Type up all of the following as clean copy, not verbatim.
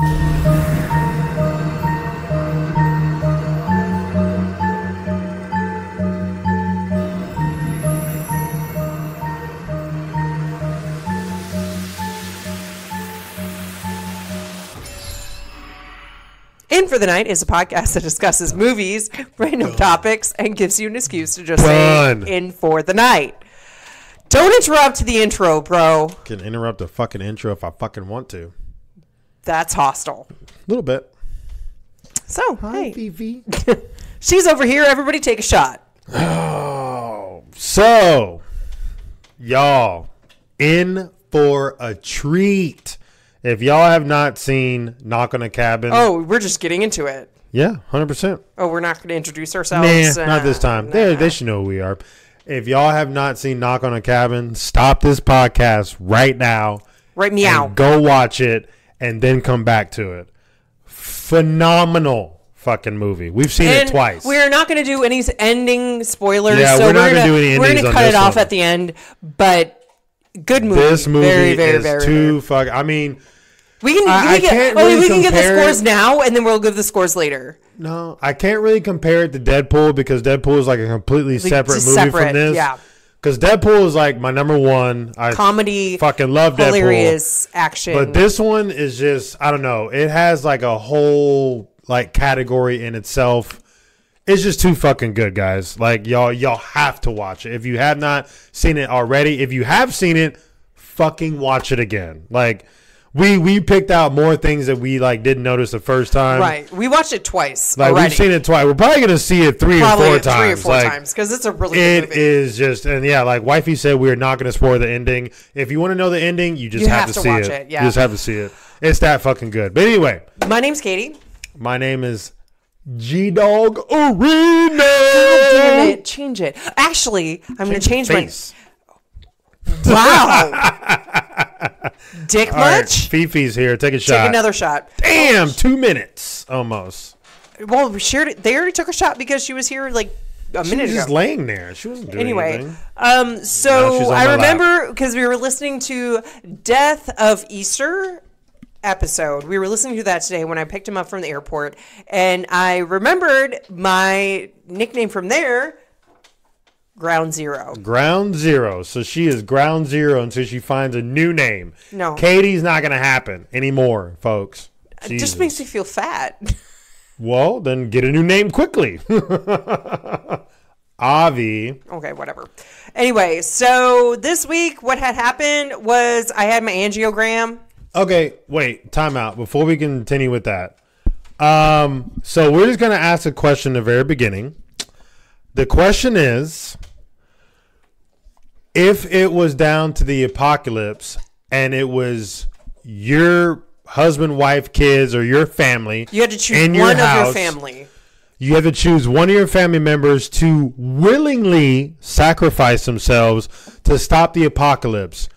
In for the Night is a podcast that discusses movies, random topics, and gives you an excuse to just say in for the night. Don't interrupt the intro, bro. Can interrupt the fucking intro if I fucking want to. That's hostile. A little bit. So, Hi, hey. Fifi. She's over here. Everybody take a shot. Oh, so, y'all, in for a treat. If y'all have not seen Knock on a Cabin. Oh, we're just getting into it. Yeah, 100%. Oh, we're not going to introduce ourselves? Nah, not this time. Nah. They should know who we are. If y'all have not seen Knock on a Cabin, stop this podcast right now. Right meow. Go watch it and then come back to it. Phenomenal fucking movie. We've seen it twice. We're not going to do any ending spoilers. Yeah, so we're not going to do any endings. We're going to cut it off at the end, but good movie. This movie very, very, is very, too fucking. I mean, we can get the scores now, and then we'll give the scores later. No, I can't really compare it to Deadpool because Deadpool is like a completely separate movie from this. Yeah. Because Deadpool is like my number one. Comedy. Fucking love hilarious Deadpool. Action. But this one is just, I don't know. It has like a whole like category in itself. It's just too fucking good, guys. Like y'all have to watch it. If you have not seen it already, if you have seen it, fucking watch it again. Like we picked out more things that we like didn't notice the first time. Right. We watched it twice. Like already. We've seen it twice. We're probably gonna see it three or four times because it's a really good movie. It is just, and yeah, like Wifey said, we are not gonna spoil the ending. If you want to know the ending, you just have to see watch it. Yeah. You just have to see it. It's that fucking good. But anyway, my name's Katie. My name is G-Dowgarina. God damn it! Change it. Actually, I'm gonna change my. Wow. Dick much? Right, Fifi's here. Take a shot. Take another shot. Damn, 2 minutes almost. Well, they already took a shot because she was here like a minute ago. She was just laying there. She wasn't doing anything. So I remember because we were listening to Death of Easter episode. We were listening to that today when I picked him up from the airport, and I remembered my nickname from there. Ground Zero. Ground Zero. So she is Ground Zero until she finds a new name. No. Katie's not going to happen anymore, folks. It just makes me feel fat. Well, then get a new name quickly. Avi. Okay, whatever. Anyway, so this week what had happened was I had my angiogram. Okay, wait. Time out. Before we continue with that. So we're just going to ask a question at the very beginning. The question is, if it was down to the apocalypse and it was your husband, wife, kids, or your family, you had to choose one of your family. You have to choose one of your family members to willingly sacrifice themselves to stop the apocalypse,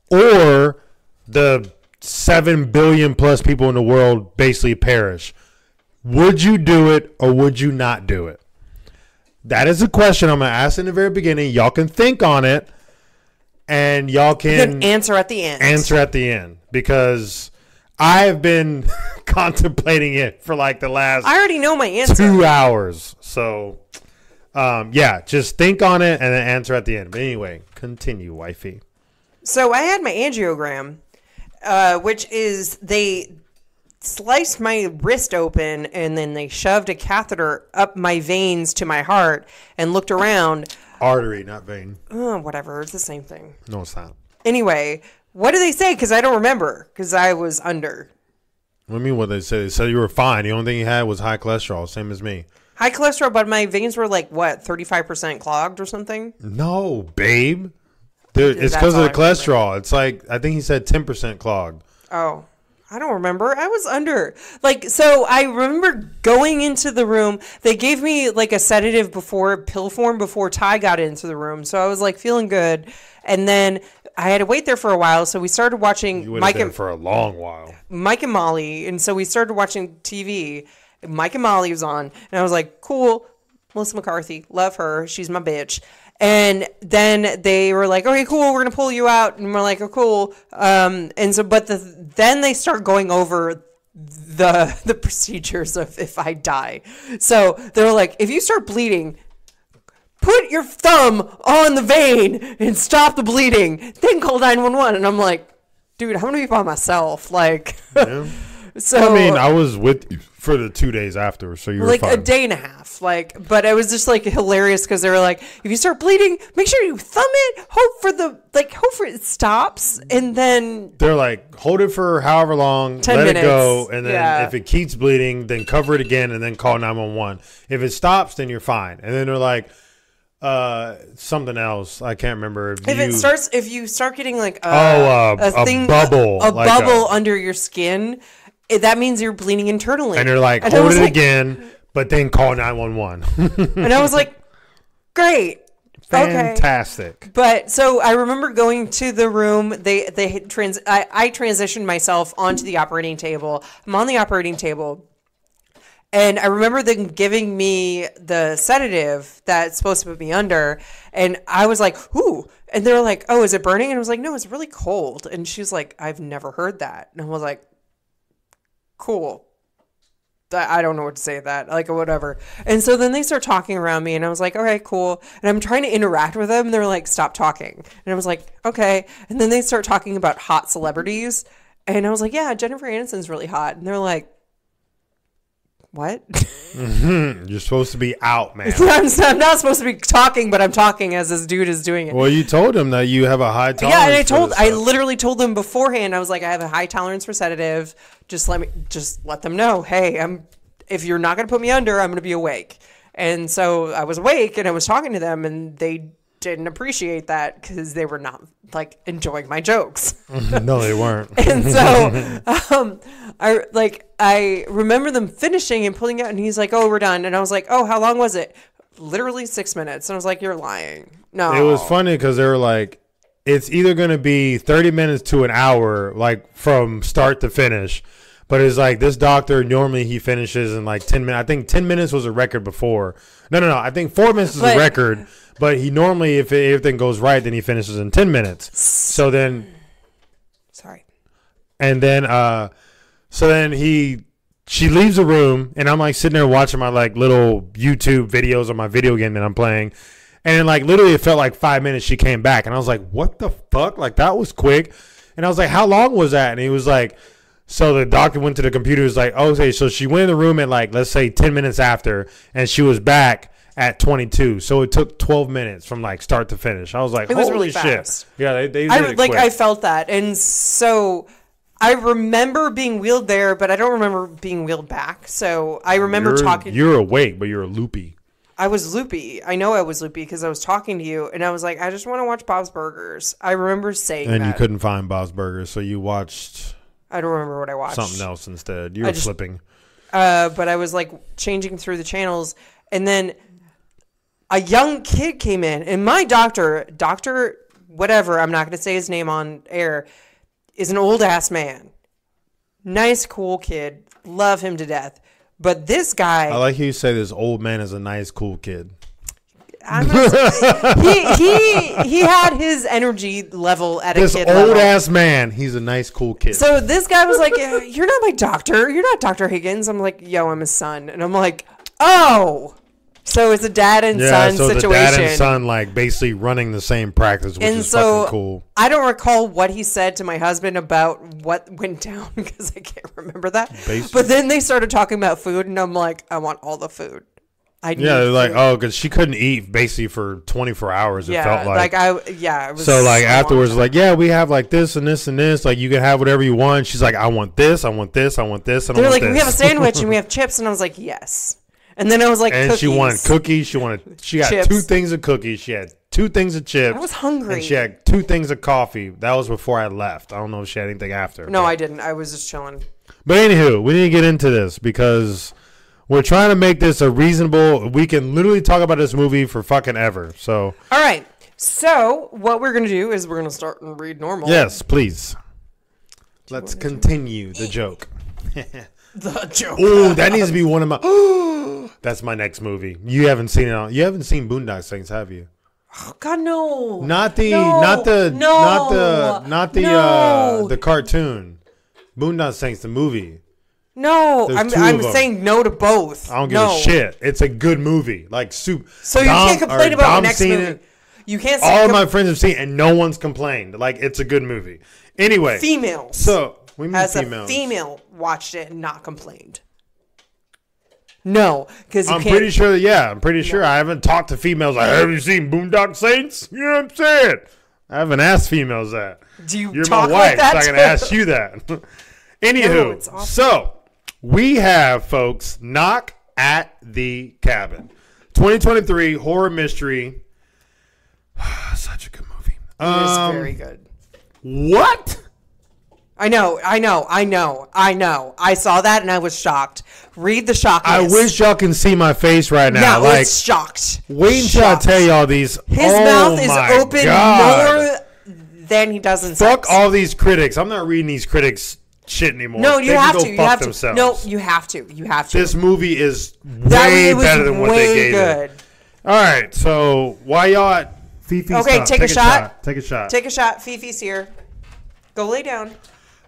or the 7 billion plus people in the world basically perish. Would you do it or would you not do it? That is a question I'm going to ask in the very beginning. Y'all can think on it, and y'all can answer at the end. Answer at the end, because I have been contemplating it for like the last I already know my answer. 2 hours. So, yeah, just think on it and then answer at the end. But anyway, continue, wifey. So I had my angiogram, which is they sliced my wrist open and then they shoved a catheter up my veins to my heart and looked around. Artery, not vein. Oh, whatever. It's the same thing. No, it's not. Anyway, what did they say? Because I don't remember because I was under. What do you mean what they said? They said you were fine. The only thing you had was high cholesterol, same as me. High cholesterol, but my veins were like, what, 35% clogged or something? No, babe. It's because of the cholesterol. It's like, I think he said 10% clogged. Oh. I don't remember. I was under. So I remember going into the room. They gave me like a sedative pill form before Ty got into the room. So I was like feeling good. And then I had to wait there for a while. So we started watching Mike and for a long while. Mike and Molly. And so we started watching TV. Mike and Molly was on. And I was like, cool. Melissa McCarthy. Love her. She's my bitch. And then they were like, okay, cool, we're going to pull you out. And we're like, oh, cool. And so, then they start going over the procedures of if I die. So they're like, if you start bleeding, put your thumb on the vein and stop the bleeding, then call 911. And I'm like, dude, I'm gonna be by myself. Like, yeah. So I mean, I was with you for the 2 days after, so you were like fine. a day and a half. Like, but it was just like hilarious because they were like, if you start bleeding, make sure you thumb it, hope for it stops, and then they're like, hold it for however long, 10 let minutes. it go, and then Yeah. if it keeps bleeding, then cover it again, and then call 911. If it stops, then you're fine. And then they're like, something else. I can't remember. If you start getting like a bubble, a like bubble under your skin, that means you're bleeding internally. And they're like, hold it again, but then call 911. And I was like, great. Fantastic. Okay. But so I remember going to the room. I transitioned myself onto the operating table. I'm on the operating table. And I remember them giving me the sedative that's supposed to put me under. And I was like, ooh. And they were like, oh, is it burning? And I was like, no, it's really cold. And she was like, I've never heard that. And I was like, cool. I don't know what to say to that. Like, whatever. And so then they start talking around me. And I was like, okay, cool. And I'm trying to interact with them. And they're like, stop talking. And I was like, okay. And then they start talking about hot celebrities. And I was like, yeah, Jennifer Aniston's really hot. And they're like, what? Mm-hmm. You're supposed to be out, man. I'm not supposed to be talking, but I'm talking as this dude is doing it. Well, you told him that you have a high tolerance. Yeah, and I literally told them beforehand. I was like, I have a high tolerance for sedative. Just let them know. Hey, if you're not going to put me under, I'm going to be awake. And so I was awake, and I was talking to them, and they didn't appreciate that because they were not like enjoying my jokes. No, they weren't. And so I remember them finishing and pulling out, and he's like, oh, we're done. And I was like, oh, how long was it? Literally 6 minutes. And I was like, you're lying. No. It was funny because they were like, it's either going to be 30 minutes to an hour, like from start to finish. But it's like this doctor, normally he finishes in like 10 minutes. I think 10 minutes was a record before. No. I think 4 minutes is a record. But he normally, if everything goes right, then he finishes in 10 minutes. So then. Sorry. And then, she leaves the room, and I'm like sitting there watching my like little YouTube videos on my video game that I'm playing. And then, like, literally it felt like 5 minutes she came back. And I was like, what the fuck? Like, that was quick. And I was like, how long was that? And he was like, so the doctor went to the computer. Was like, okay, so she went in the room at like, let's say 10 minutes after, and she was back at 22. So it took 12 minutes from like start to finish. I was like, it was holy really shit. fast. Yeah, they did it quick. I felt that. And so I remember being wheeled there, but I don't remember being wheeled back. So I remember talking. You're awake, but you're loopy. I was loopy. I know I was loopy because I was talking to you, and I was like, I just want to watch Bob's Burgers. I remember saying that. And you couldn't find Bob's Burgers, so you watched. I don't remember what I watched. Something else instead. You were flipping. But I was like changing through the channels, and then a young kid came in, and my doctor whatever, I'm not going to say his name on air, is an old ass man. Nice, cool kid. Love him to death. But this guy, I like how you say this old man is a nice, cool kid. He had his energy level at a kid level. This old ass man, he's a nice, cool kid. So this guy was like, "You're not my doctor. You're not Dr. Higgins." I'm like, "Yo, I'm his son," and I'm like, "Oh." So it's a dad and son situation. The dad and son like basically running the same practice, which is fucking cool. I don't recall what he said to my husband about what went down because I can't remember that. Basically. But then they started talking about food, and I'm like, I want all the food. They're like, oh, because she couldn't eat basically for 24 hours. It felt like. It was so like afterwards, like, yeah, we have like this and this and this. Like you can have whatever you want. She's like, I want this, I want this, I want this, and I want this. They're like, we have a sandwich and we have chips, and I was like, yes. And then I was like, and cookies. She wanted cookies. She got chips. 2 things of cookies. She had 2 things of chips. I was hungry. And she had 2 things of coffee. That was before I left. I don't know if she had anything after. No, I didn't. I was just chilling. But anywho, we need to get into this because we're trying to make this a reasonable. We can literally talk about this movie for fucking ever. So. All right. So what we're gonna do is we're gonna start and read normal. Yes, please. Let's continue the joke. The joke. Oh, that needs to be one of my. That's my next movie. You haven't seen it. You haven't seen Boondock Saints, have you? Oh God, no. Not the cartoon. Boondock Saints, the movie. No, I'm saying no to both. I don't give a shit. It's a good movie. Like soup. So you can't complain about the next movie. You can't say all of my friends have seen it and no one's complained. Like, it's a good movie. Anyway. Females. So, we mean as females. A female watched it and not complained. No, because I'm pretty sure. I haven't talked to females. Like, have you seen Boondock Saints? You know what I'm saying? I haven't asked females that. You're my wife, like that, so I can ask you that. Anywho, awesome. So we have, folks, Knock at the Cabin, 2023 horror mystery. Such a good movie. It is very good. What? I know. I saw that and I was shocked. Read the shock. I wish y'all can see my face right now. Yeah, like, it's shocked. Wait until I tell y'all these. His mouth is open more than he does in Fuck all these critics. I'm not reading these critics shit anymore. No, you have to. You have to. No, you have to. You have to. This movie is way better than what they gave it. All right, so why y'all at Fifi? Okay, take a shot. Take a shot. Take a shot. Fifi's here. Go lay down.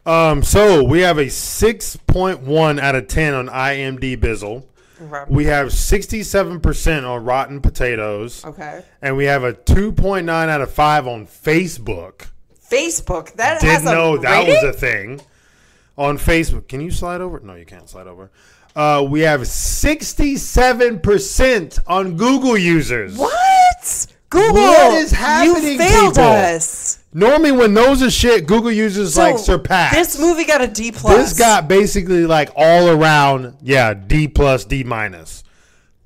So we have a 6.1 out of 10 on IMDb Bizzle. Okay. We have 67% on Rotten Potatoes. Okay. And we have a 2.9 out of 5 on Facebook. Facebook? That Didn't has a know that rating? was a thing. On Facebook. Can you slide over? No, you can't slide over. We have 67% on Google users. What? Google, what is happening, you failed people? us. Normally, when those are shit, Google users surpass. This movie got a D+. This got basically like all around, D+, D-.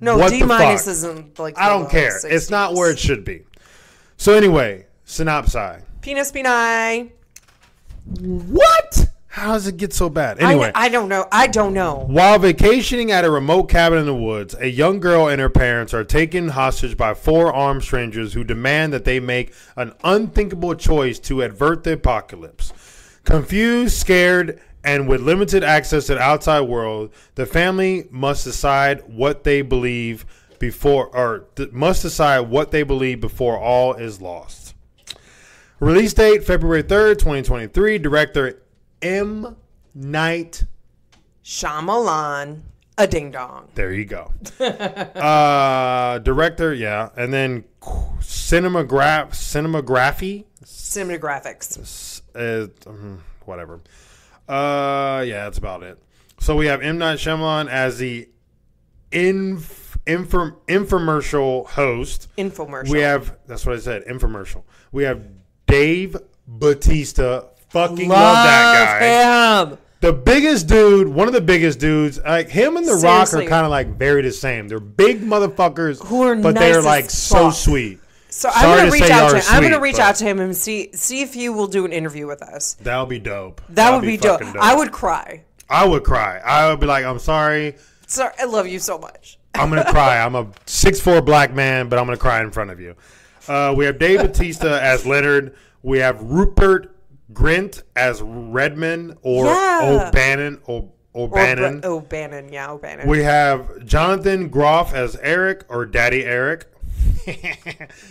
No, what D- isn't like. I don't care. 60s. It's not where it should be. So anyway, synopsis. Penis penai. What? How does it get so bad? Anyway, I don't know. While vacationing at a remote cabin in the woods, a young girl and her parents are taken hostage by 4 armed strangers who demand that they make an unthinkable choice to avert the apocalypse. Confused, scared, and with limited access to the outside world, the family must decide what they believe before all is lost. Release date February 3rd, 2023. Director M. Night Shyamalan, a ding dong. There you go. Director, and then cinematographics. Whatever. That's about it. So we have M. Night Shyamalan as the infomercial host. Infomercial. That's what I said. Infomercial. We have Dave Bautista. Fucking love that guy. Him. The biggest dude, one of the biggest dudes, like him and The Rock are kind of like very the same. They're big motherfuckers, but they're like so sweet. So I'm gonna reach out to him. I'm gonna reach out to him and see if he will do an interview with us. That would be dope. That would be dope. I would cry. I would be like, I'm sorry. Sorry, I love you so much. I'm gonna cry. I'm a 6'4" black man, but I'm gonna cry in front of you. We have Dave Bautista as Leonard. We have Rupert Grint as Redmond or O'Bannon. O'Bannon. We have Jonathan Groff as Eric or Daddy Eric.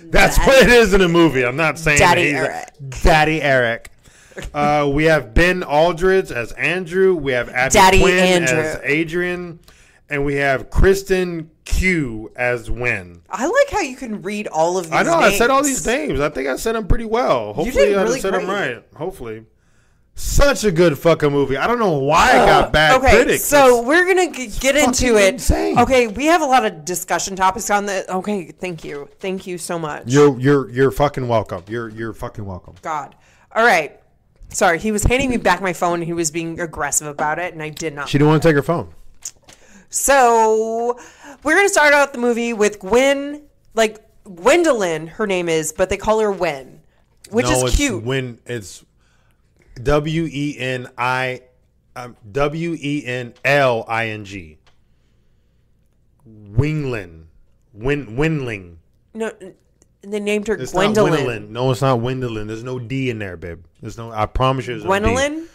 That's what it is in the movie. I'm not saying Daddy Eric. Daddy Eric. We have Ben Aldridge as Andrew. We have Abby Daddy Quinn Andrew. as Adrian. And we have Kristen Q as Wynn. I like how you can read all of these names. I said all these names. I think I said them pretty well. Hopefully I said them right. Hopefully. Such a good fucking movie. I don't know why it got bad critics. So we're going to get into it. Insane. Okay, we have a lot of discussion topics on this. Okay, thank you. Thank you so much. You're fucking welcome. You're fucking welcome. God. All right. Sorry, he was handing me back my phone and he was being aggressive about it and I did not. She didn't want to take her phone. So we're going to start out the movie with Gwen, like Gwendolyn, her name is, but they call her Wen, which is cute. When it's Wenilling. Winling. No, they named her It's Gwendolyn. Not Gwendolyn. No, it's not Gwendolyn. There's no D in there, babe. There's no. I promise you, there's Gwendolyn? no D.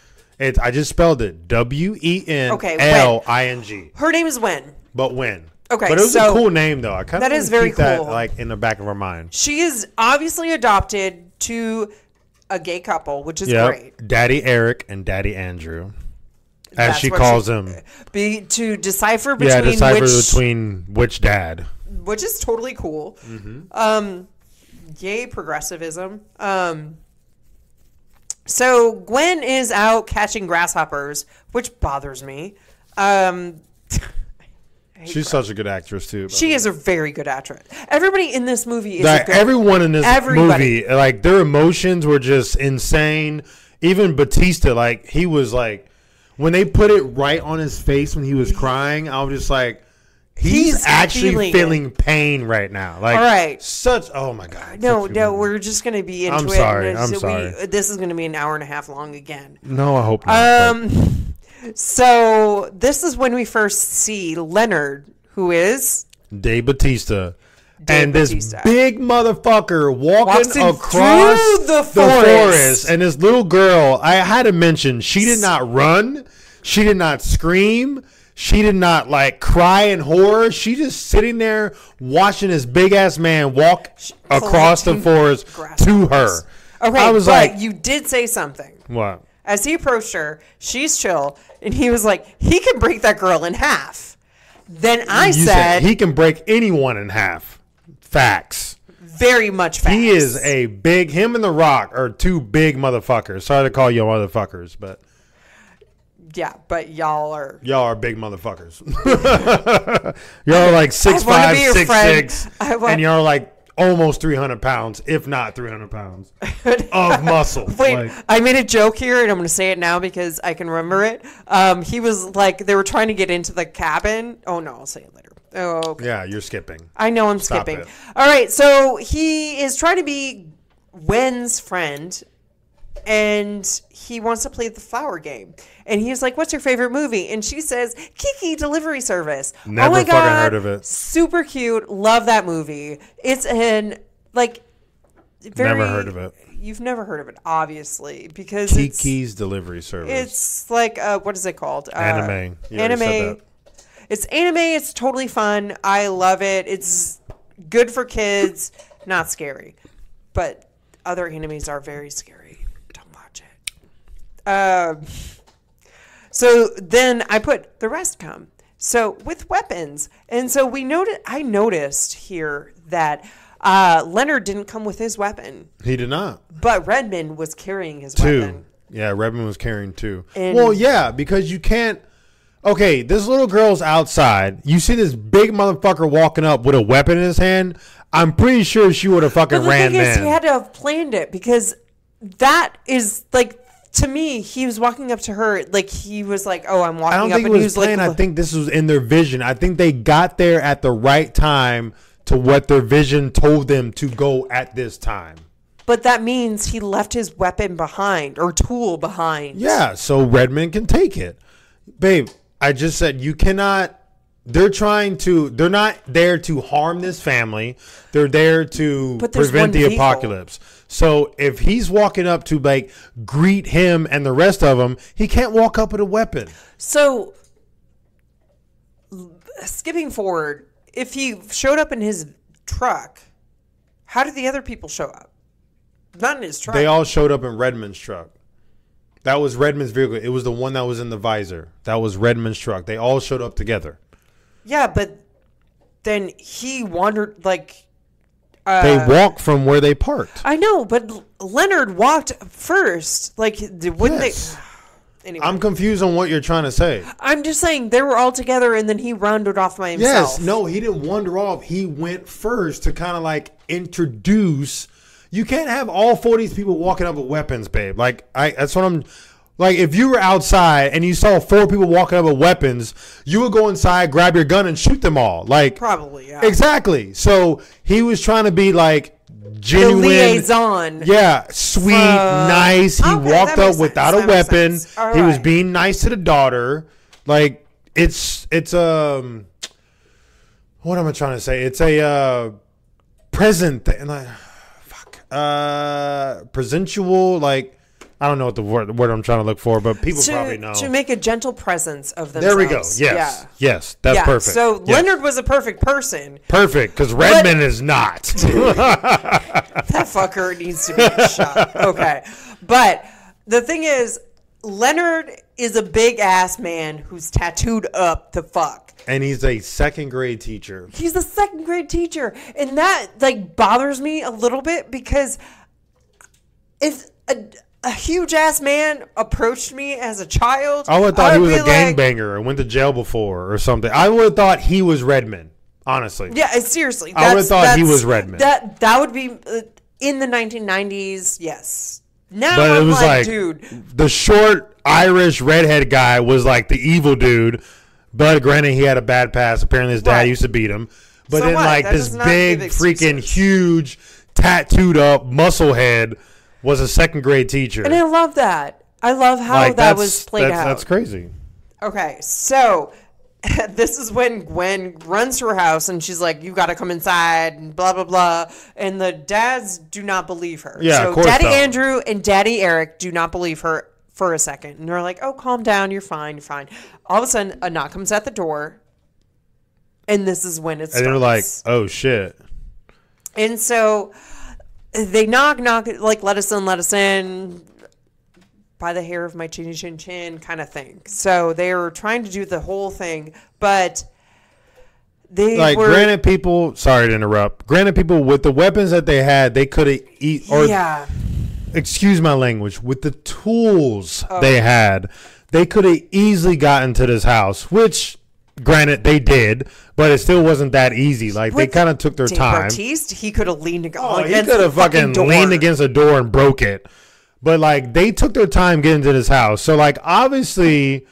I just spelled it Wenling. Her name is Wen. But Wen. Okay, but it was a cool name though. I kind of that is very keep cool. That like in the back of our mind. She is obviously adopted to a gay couple, which is great. Daddy Eric and Daddy Andrew. as she calls him. To decipher between which dad. Which is totally cool. Mm-hmm. Yay, progressivism. So Gwen is out catching grasshoppers, which bothers me. She's such a good actress too. She is a very good actress. Everybody in this movie is everyone in this movie, like their emotions were just insane. Even Batista, like he was like when they put it right on his face when he was crying, I was just like, he's actually feeling pain right now. Like, all right, oh my god. No, we're just gonna be into it. I'm sorry. This is gonna be an hour and a half long again. No, I hope not. So this is when we first see Leonard, who is Dave Bautista. This big motherfucker walking across the forest. And this little girl, I had to mention, she did not run. She did not scream. She did not like cry in horror. She just sitting there watching this big ass man walk across the forest to her. Okay, I was like, you did say something. What? As he approached her, she's chill, and he was like, he can break that girl in half. Then I said he can break anyone in half. Facts. Very much facts. He is him and The Rock are two big motherfuckers. Sorry to call you motherfuckers, but. Yeah, but y'all are big motherfuckers. Y'all are like 6'5", 6'6", and y'all are like almost 300 pounds, if not 300 pounds of muscle. Wait, I made a joke here, and I'm going to say it now because I can remember it. He was like, they were trying to get into the cabin. Oh, no, I'll say it later. Oh, okay. Yeah, you're skipping. I know I'm skipping. All right, so he is trying to be Gwen's friend, and he wants to play the flower game. And he's like, what's your favorite movie? And she says, Kiki Delivery Service. Never fucking heard of it. Super cute. Love that movie. It's very... Never heard of it. You've never heard of it, obviously, because Kiki's Delivery Service. It's like, what is it called? Anime. Anime. It's anime. It's totally fun. I love it. It's good for kids. Not scary. But other animes are very scary. Don't watch it. So then I put the rest come. So with weapons. And so I noticed here that Leonard didn't come with his weapon. He did not. But Redmond was carrying his weapon. Yeah, Redmond was carrying two. Well, yeah, because you can't. Okay, this little girl's outside. You see this big motherfucker walking up with a weapon in his hand. I'm pretty sure she would have fucking ran then. He had to have planned it because that is like. To me, he was walking up to her like he was like, "Oh, I'm walking up." I don't think it was planned. I think this was in their vision. I think they got there at the right time to what their vision told them to go at this time. But that means he left his weapon behind or tool behind. Yeah, so Redmond can take it. Babe, I just said you cannot. They're not there to harm this family. They're there to prevent the apocalypse. So if he's walking up to like greet him and the rest of them, he can't walk up with a weapon. So skipping forward, if he showed up in his truck, how did the other people show up? Not in his truck. They all showed up in Redmond's truck. That was Redmond's vehicle. It was the one that was in the visor. That was Redmond's truck. They all showed up together. Yeah, but then he wandered like... they walked from where they parked. I know, but Leonard walked first. Like, wouldn't they... Anyway. I'm confused on what you're trying to say. I'm just saying they were all together and then he wandered off by himself. Yes, no, he didn't wander off. He went first to kind of like introduce... You can't have all 4 of these people walking up with weapons, babe. That's what I'm... Like, if you were outside and you saw 4 people walking up with weapons, you would go inside, grab your gun, and shoot them all. Like, probably, yeah. Exactly. So he was trying to be like genuine, the liaison. Yeah, sweet, nice. He walked up without a weapon. Right. He was being nice to the daughter. Like, it's what am I trying to say? It's a present thing. Like, presentual, like. I don't know what the word I'm trying to look for, but people probably know. To make a gentle presence of themselves. There we go. Yes. Yeah. Yes. That's perfect. So Leonard was a perfect person. Perfect, because Redmond is not. That fucker needs to be shot. Okay. But the thing is, Leonard is a big ass man who's tattooed up to fuck. And he's a second grade teacher. He's a second grade teacher. And that like bothers me a little bit because if a huge ass man approached me as a child, I would have thought he was a gangbanger and went to jail before or something. I would have thought he was Redmond, honestly. Yeah, seriously. I would have thought he was Redmond. That would be in the 1990s, yes. Now but I'm it was like, dude. The short Irish redhead guy was like the evil dude. But granted, he had a bad past. Apparently, his dad used to beat him. But so then, what? like, That this big, freaking, huge, tattooed up muscle head was a second grade teacher. And I love that. I love how that was played out. That's crazy. Okay, so this is when Gwen runs to her house and she's like, "You got to come inside," and blah blah blah. And the dads do not believe her. Yeah, so of course Daddy not. Andrew and Daddy Eric do not believe her for a second, and they're like, "Oh, calm down, you're fine, you're fine." All of a sudden, a knock comes at the door, and this is when it starts. And they're like, "Oh shit!" And so they knock, like, "Let us in." By the hair of my chinny chin chin kind of thing. So they were trying to do the whole thing, but they were... Granted people, sorry to interrupt, with the weapons that they had, they could have excuse my language, with the tools they had, they could have easily gotten to this house, which granted they did, but it still wasn't that easy. Like they kind of took their time. Batiste, he could have leaned against he could have fucking leaned against a door and broke it. But, like, they took their time getting to this house. So, like, obviously,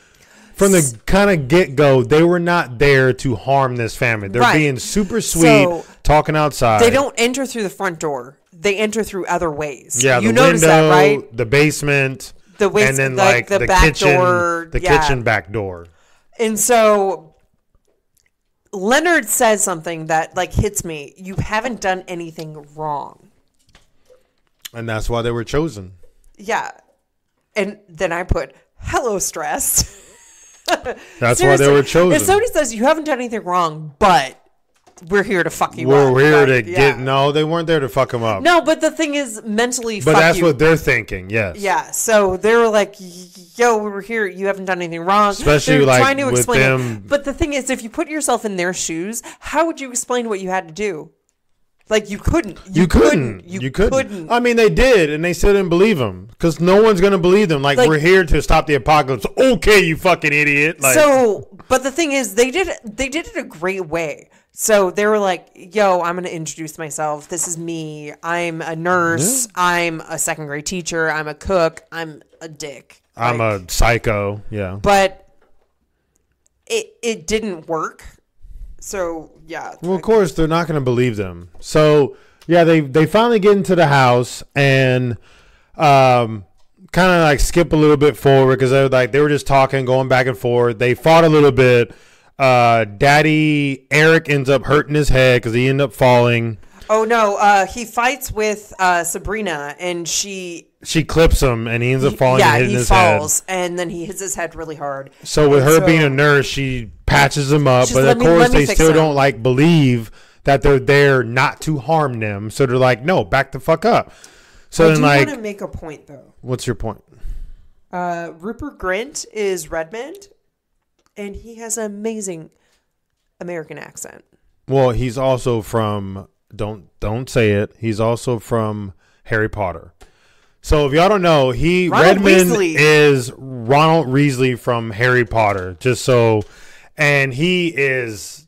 from the kind of get-go, they were not there to harm this family. They're being super sweet, talking outside. They don't enter through the front door. They enter through other ways. Yeah, you the notice window, that, right? the basement, and then, like, the back kitchen, door. The kitchen back door. And so Leonard says something that, like, hits me. You haven't done anything wrong. And that's why they were chosen. Yeah. And then I put, hello, stress. That's why they were chosen. If somebody says, you haven't done anything wrong, but we're here to fuck you up. We're here to get... No, they weren't there to fuck him up. No, but the thing is, mentally, but that's what they're thinking, yes. Yeah, so they were like, yo, we're here. You haven't done anything wrong. Especially, like, trying to explain them... it. But the thing is, if you put yourself in their shoes, how would you explain what you had to do? Like, you couldn't. You couldn't. I mean, they did, and they still didn't believe them. Because no one's going to believe them. Like, we're here to stop the apocalypse. Okay, you fucking idiot. Like, but the thing is, they did it a great way. So they were like, yo, I'm going to introduce myself. This is me. I'm a nurse. Yeah. I'm a second grade teacher. I'm a cook. I'm a dick. I'm a psycho. Yeah. But it didn't work. So, yeah. Well, of course, they're not going to believe them. So, yeah, they finally get into the house and kind of like skip a little bit forward because they were just talking, going back and forth. They fought a little bit. Daddy Eric ends up hurting his head because he ended up falling. Oh, no. He fights with Sabrina, and she clips him, and he ends up falling and hitting his head. Yeah, he falls, and then he hits his head really hard. So with her being a nurse, she patches him up, but of course they still don't like believe that they're there not to harm them. So they're like, no, back the fuck up. So then, I do want to make a point, though. What's your point? Rupert Grint is Redmond, and he has an amazing American accent. Well, he's also from... Don't say it. He's also from Harry Potter. So if y'all don't know, Redmond is Ronald Weasley from Harry Potter. And he is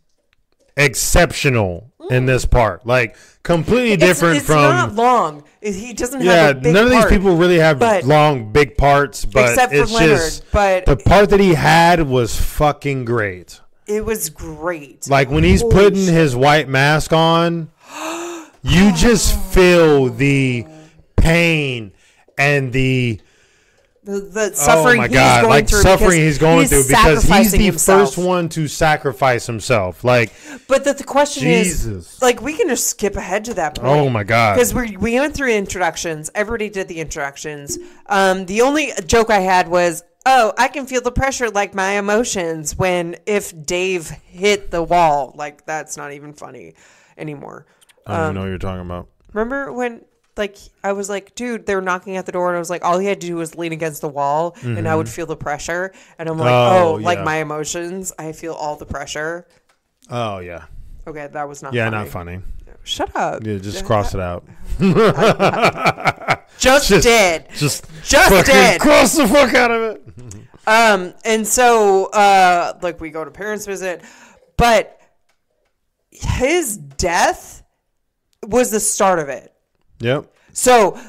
exceptional in this part. Like completely different it's from. It's not long. He doesn't have a big none of these part, people really have long big parts, but except for Leonard. But the part that he had was fucking great. It was great. Like when he's putting his white mask on. You just feel the pain and the suffering he's going through because he's the himself. first one to sacrifice himself. Like, but the question is, like, we can just skip ahead to that point. Oh my god! Because we went through introductions. Everybody did the introductions. The only joke I had was, oh, I can feel the pressure like my emotions if Dave hit the wall. Like, that's not even funny anymore. I don't even know what you're talking about. Remember when like, I was like, dude, they're knocking at the door. And I was like, all he had to do was lean against the wall and I would feel the pressure. And I'm like, like my emotions, I feel all the pressure. Oh, yeah. Okay, that was not funny. Yeah, not funny. Shut up. Yeah, just cross it out. Just did. Just did. Cross the fuck out of it. And so, like, we go to parents' visit. But his death was the start of it. Yep. So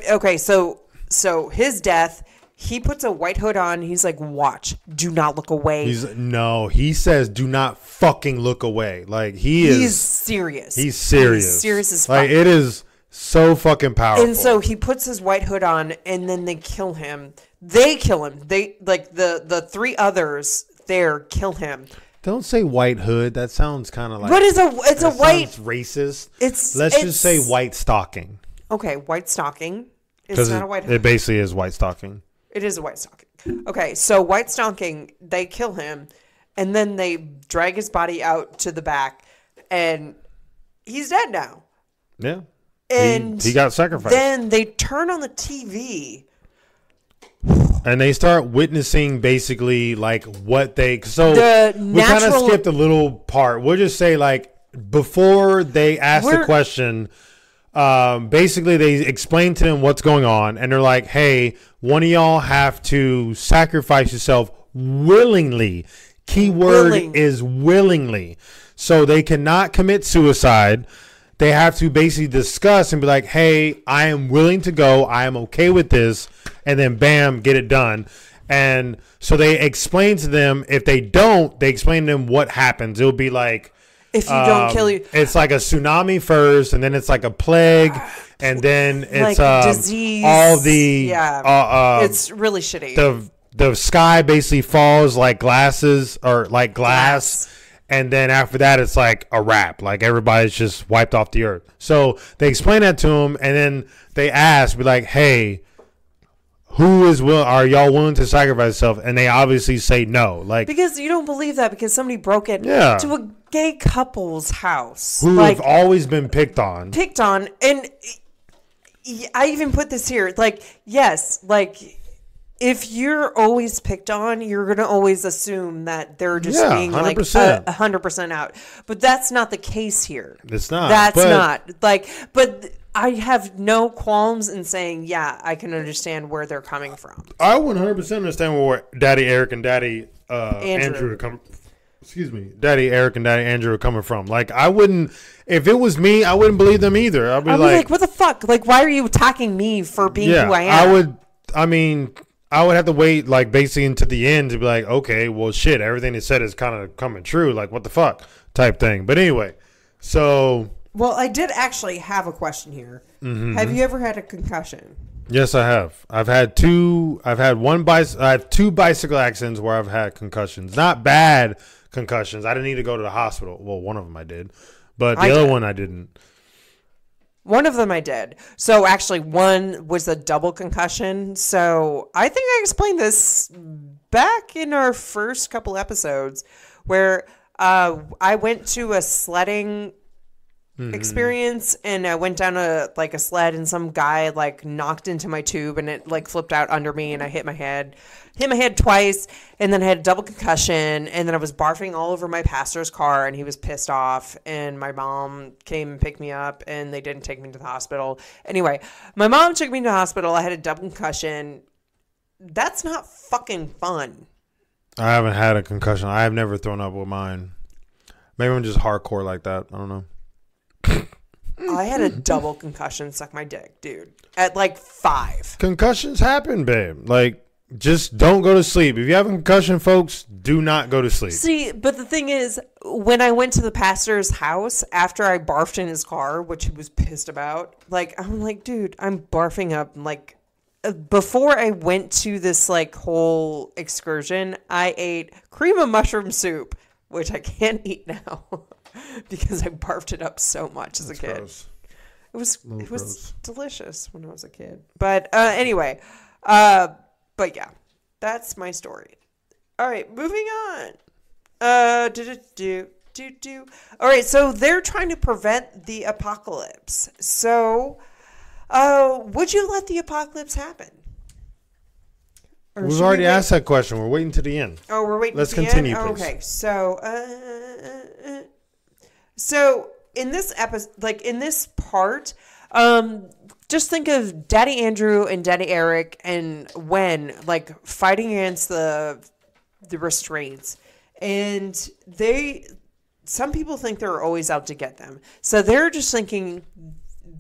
okay, so his death, he puts a white hood on. He's like, watch, do not look away. He says, do not fucking look away. Like, he's serious. He's serious. He's serious as fuck. Like, it is so fucking powerful. And so he puts his white hood on and then they kill him. They kill him. They, like, the three others there kill him. Don't say white hood. That sounds kind of like. What is it's a white? Racist. Let's just say white stocking. Okay, white stocking. It's not a white hood. It basically is white stocking. It is a white stocking. Okay, so white stocking, they kill him, and then they drag his body out to the back, and he's dead now. Yeah. And he got sacrificed. Then they turn on the TV. And they start witnessing basically like what we kind of skipped a little part. We'll just say like before they ask the question, basically they explain to them what's going on and they're like, hey, one of y'all have to sacrifice yourself willingly. Keyword is willingly. So they cannot commit suicide. They have to basically discuss and be like, hey, I am willing to go. I am okay with this. And then, bam, get it done. And so they explain to them. If they don't, they explain to them what happens. It'll be like, if you don't kill you, it's like a tsunami first, and then it's like a plague, and then it's like disease. All the it's really shitty. The sky basically falls like glasses or like glass. And then after that, it's like a wrap. Like everybody's just wiped off the earth. So they explain that to him, and then they ask, be like, "Hey, are y'all willing to sacrifice yourself?" And they obviously say no. Like, because you don't believe that because somebody broke it to a gay couple's house who have always been picked on, and I even put this here. Like, yes, like. If you're always picked on, you're going to always assume that they're just being 100%. Like 100% out. But that's not the case here. It's not. But I have no qualms in saying, yeah, I can understand where they're coming from. I 100% understand where Daddy Eric and Daddy Andrew are coming. Excuse me, Daddy Eric and Daddy Andrew are coming from. Like, I wouldn't. If it was me, I wouldn't believe them either. I'd be like, what the fuck? Like, why are you attacking me for being who I am? I would have to wait, like, basically into the end to be like, okay, well, shit, everything they said is kind of coming true. Like, what the fuck type thing. But anyway, so. Well, I did actually have a question here. Mm-hmm. Have you ever had a concussion? Yes, I have. I have two bicycle accidents where I've had concussions. Not bad concussions. I didn't need to go to the hospital. Well, one of them I did. But the other one I didn't. One of them I did. So actually one was a double concussion. So I think I explained this back in our first couple episodes where I went to a sledding experience and I went down a sled and some guy like knocked into my tube and it like flipped out under me and I hit my head twice and then I had a double concussion and then I was barfing all over my pastor's car and he was pissed off and my mom came and picked me up and they didn't take me to the hospital. Anyway, my mom took me to the hospital. I had a double concussion. That's not fucking fun. I haven't had a concussion. I have never thrown up with mine. Maybe I'm just hardcore like that. I don't know. I had a double concussion, suck my dick, dude, at like 5. Concussions happen, babe. Like, just don't go to sleep. If you have a concussion, folks, do not go to sleep. See, but the thing is, when I went to the pastor's house after I barfed in his car, which he was pissed about, like, I'm like, dude, I'm barfing up. Like, before I went to this like whole excursion, I ate cream of mushroom soup, which I can't eat now. Because I barfed it up so much as a kid. Gross. It was delicious when I was a kid. But anyway, but yeah, that's my story. All right, moving on. All right, so they're trying to prevent the apocalypse. So, would you let the apocalypse happen? We've already asked that question. We're waiting to the end. Oh, we're waiting. Let's to the continue, end? please. Okay, so in this episode, like in this part, just think of Daddy Andrew and Daddy Eric and Wen like fighting against the restraints, and some people think they're always out to get them. So they're just thinking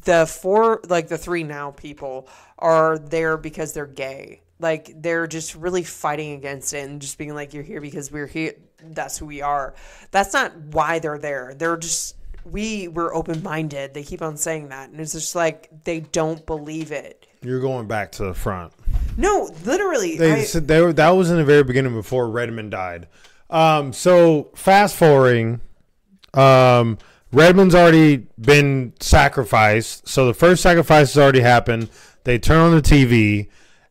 the three now people are there because they're gay. Like, they're just really fighting against it and just being like, you're here because we're here. That's who we are. That's not why they're there. They're just, we're open-minded. They keep on saying that. And it's just like, they don't believe it. You're going back to the front. No, literally. That was in the very beginning before Redmond died. So, fast forwarding, Redmond's already been sacrificed. So, the first sacrifice has already happened. They turn on the TV.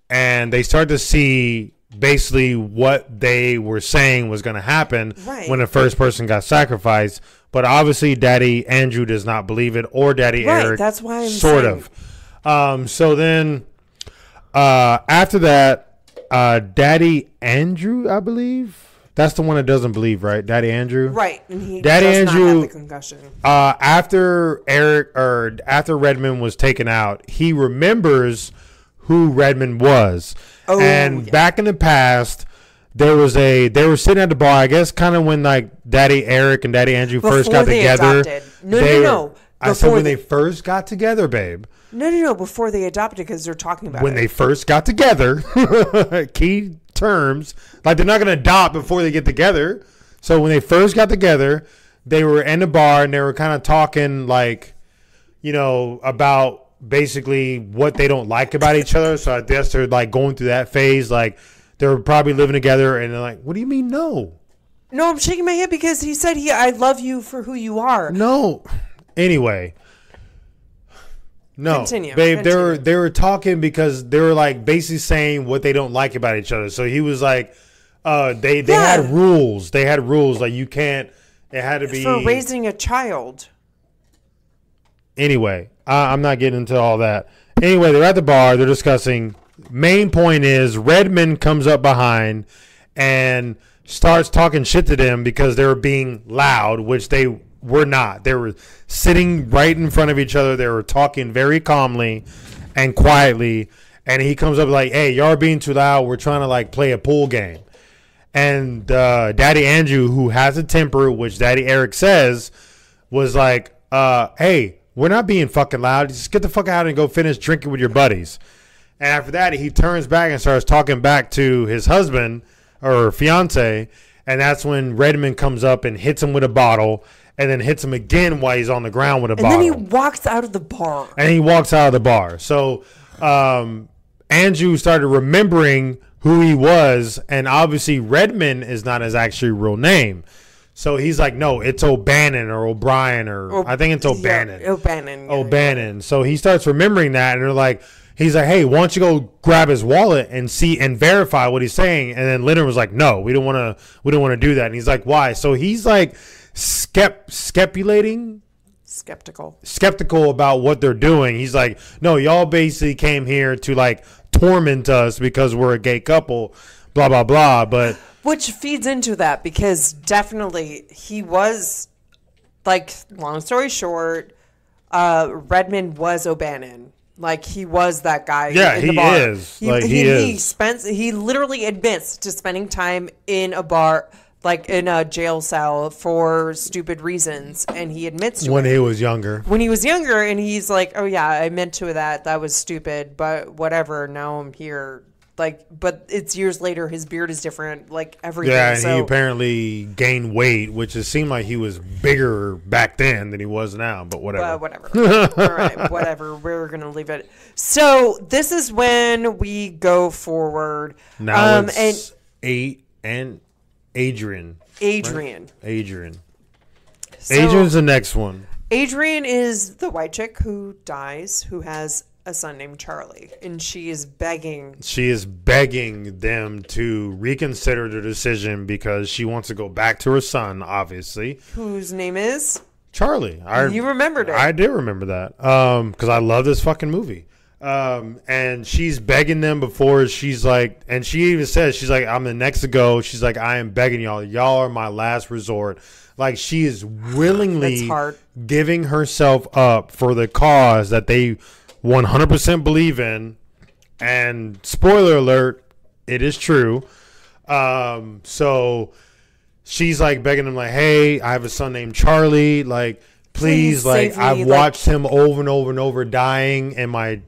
And they start to see basically what they were saying was going to happen when the first person got sacrificed. But obviously, Daddy Andrew does not believe it, or Daddy Eric. That's why I'm sort saying. of. So then, after that, Daddy Andrew, I believe, that's the one that doesn't believe, right? Daddy Andrew, right? And he Daddy does Andrew, not have the concussion. After after Redmond was taken out, he remembers who Redmond was. Back in the past, they were sitting at the bar, I guess kind of when like Daddy Eric and Daddy Andrew first got together. No. I said when they first got together, babe. No, before they adopted, because they're talking about when they first got together. Key terms. Like, they're not going to adopt before they get together. So when they first got together, they were in the bar and they were kind of talking like, about basically what they don't like about each other. So I guess they're like going through that phase. Like, they're probably living together and they're like, what do you mean no? No, I'm shaking my head because he said I love you for who you are. No. Anyway. No. Continue. Babe, they were talking because they were like basically saying what they don't like about each other. So he was like, they had rules. They had rules. Like, you can't, it had to be for raising a child. Anyway, I'm not getting into all that. Anyway, they're at the bar. They're discussing. Main point is Redmond comes up behind and starts talking shit to them because they were being loud, which they were not. They were sitting right in front of each other. They were talking very calmly and quietly. And he comes up like, hey, y'all are being too loud. We're trying to like play a pool game. And Daddy Andrew, who has a temper, which Daddy Eric says, was like, hey, we're not being fucking loud. Just get the fuck out and go finish drinking with your buddies. And after that, he turns back and starts talking back to his husband or fiance. And that's when Redmond comes up and hits him with a bottle and then hits him again while he's on the ground with a bottle. And then he walks out of the bar. So Andrew started remembering who he was. And obviously, Redmond is not his actually real name. So he's like, no, it's O'Bannon or O'Brien or I think it's O'Bannon. Yeah, O'Bannon. O'Bannon. So he starts remembering that, and he's like, hey, why don't you go grab his wallet and see and verify what he's saying? And then Leonard was like, no, we don't want to do that. And he's like, why? So he's like skeptical about what they're doing. He's like, no, y'all basically came here to like torment us because we're a gay couple, blah blah blah. But which feeds into that because definitely he was, like, long story short, Redmond was O'Bannon. Like, he was that guy in the bar. Yeah, he is. He literally admits to spending time in a bar, like in a jail cell for stupid reasons. And he admits to it. When he was younger. And he's like, oh, yeah, I meant to that. That was stupid. But whatever. Now I'm here. Like, but it's years later. His beard is different. Like, everything. Yeah, and he apparently gained weight, which it seemed like he was bigger back then than he was now. But whatever. Whatever. All right, whatever. We're gonna leave it. So this is when we go forward. Now it's Adrian. Adrian. Right? Adrian's the next one. Adrian is the white chick who dies, who has a son named Charlie, and she is begging. She is begging them to reconsider their decision because she wants to go back to her son, obviously. Whose name is? Charlie. You remembered it. I did remember that because I love this fucking movie. And she's begging them before she's like, and she even says, she's like, I'm the next to go. She's like, I am begging y'all. Y'all are my last resort. Like, she is willingly giving herself up for the cause that they 100% believe in. And spoiler alert, it is true. So she's like begging him, like, hey, I have a son named Charlie. Like, please like, I've watched him over and over and over dying in my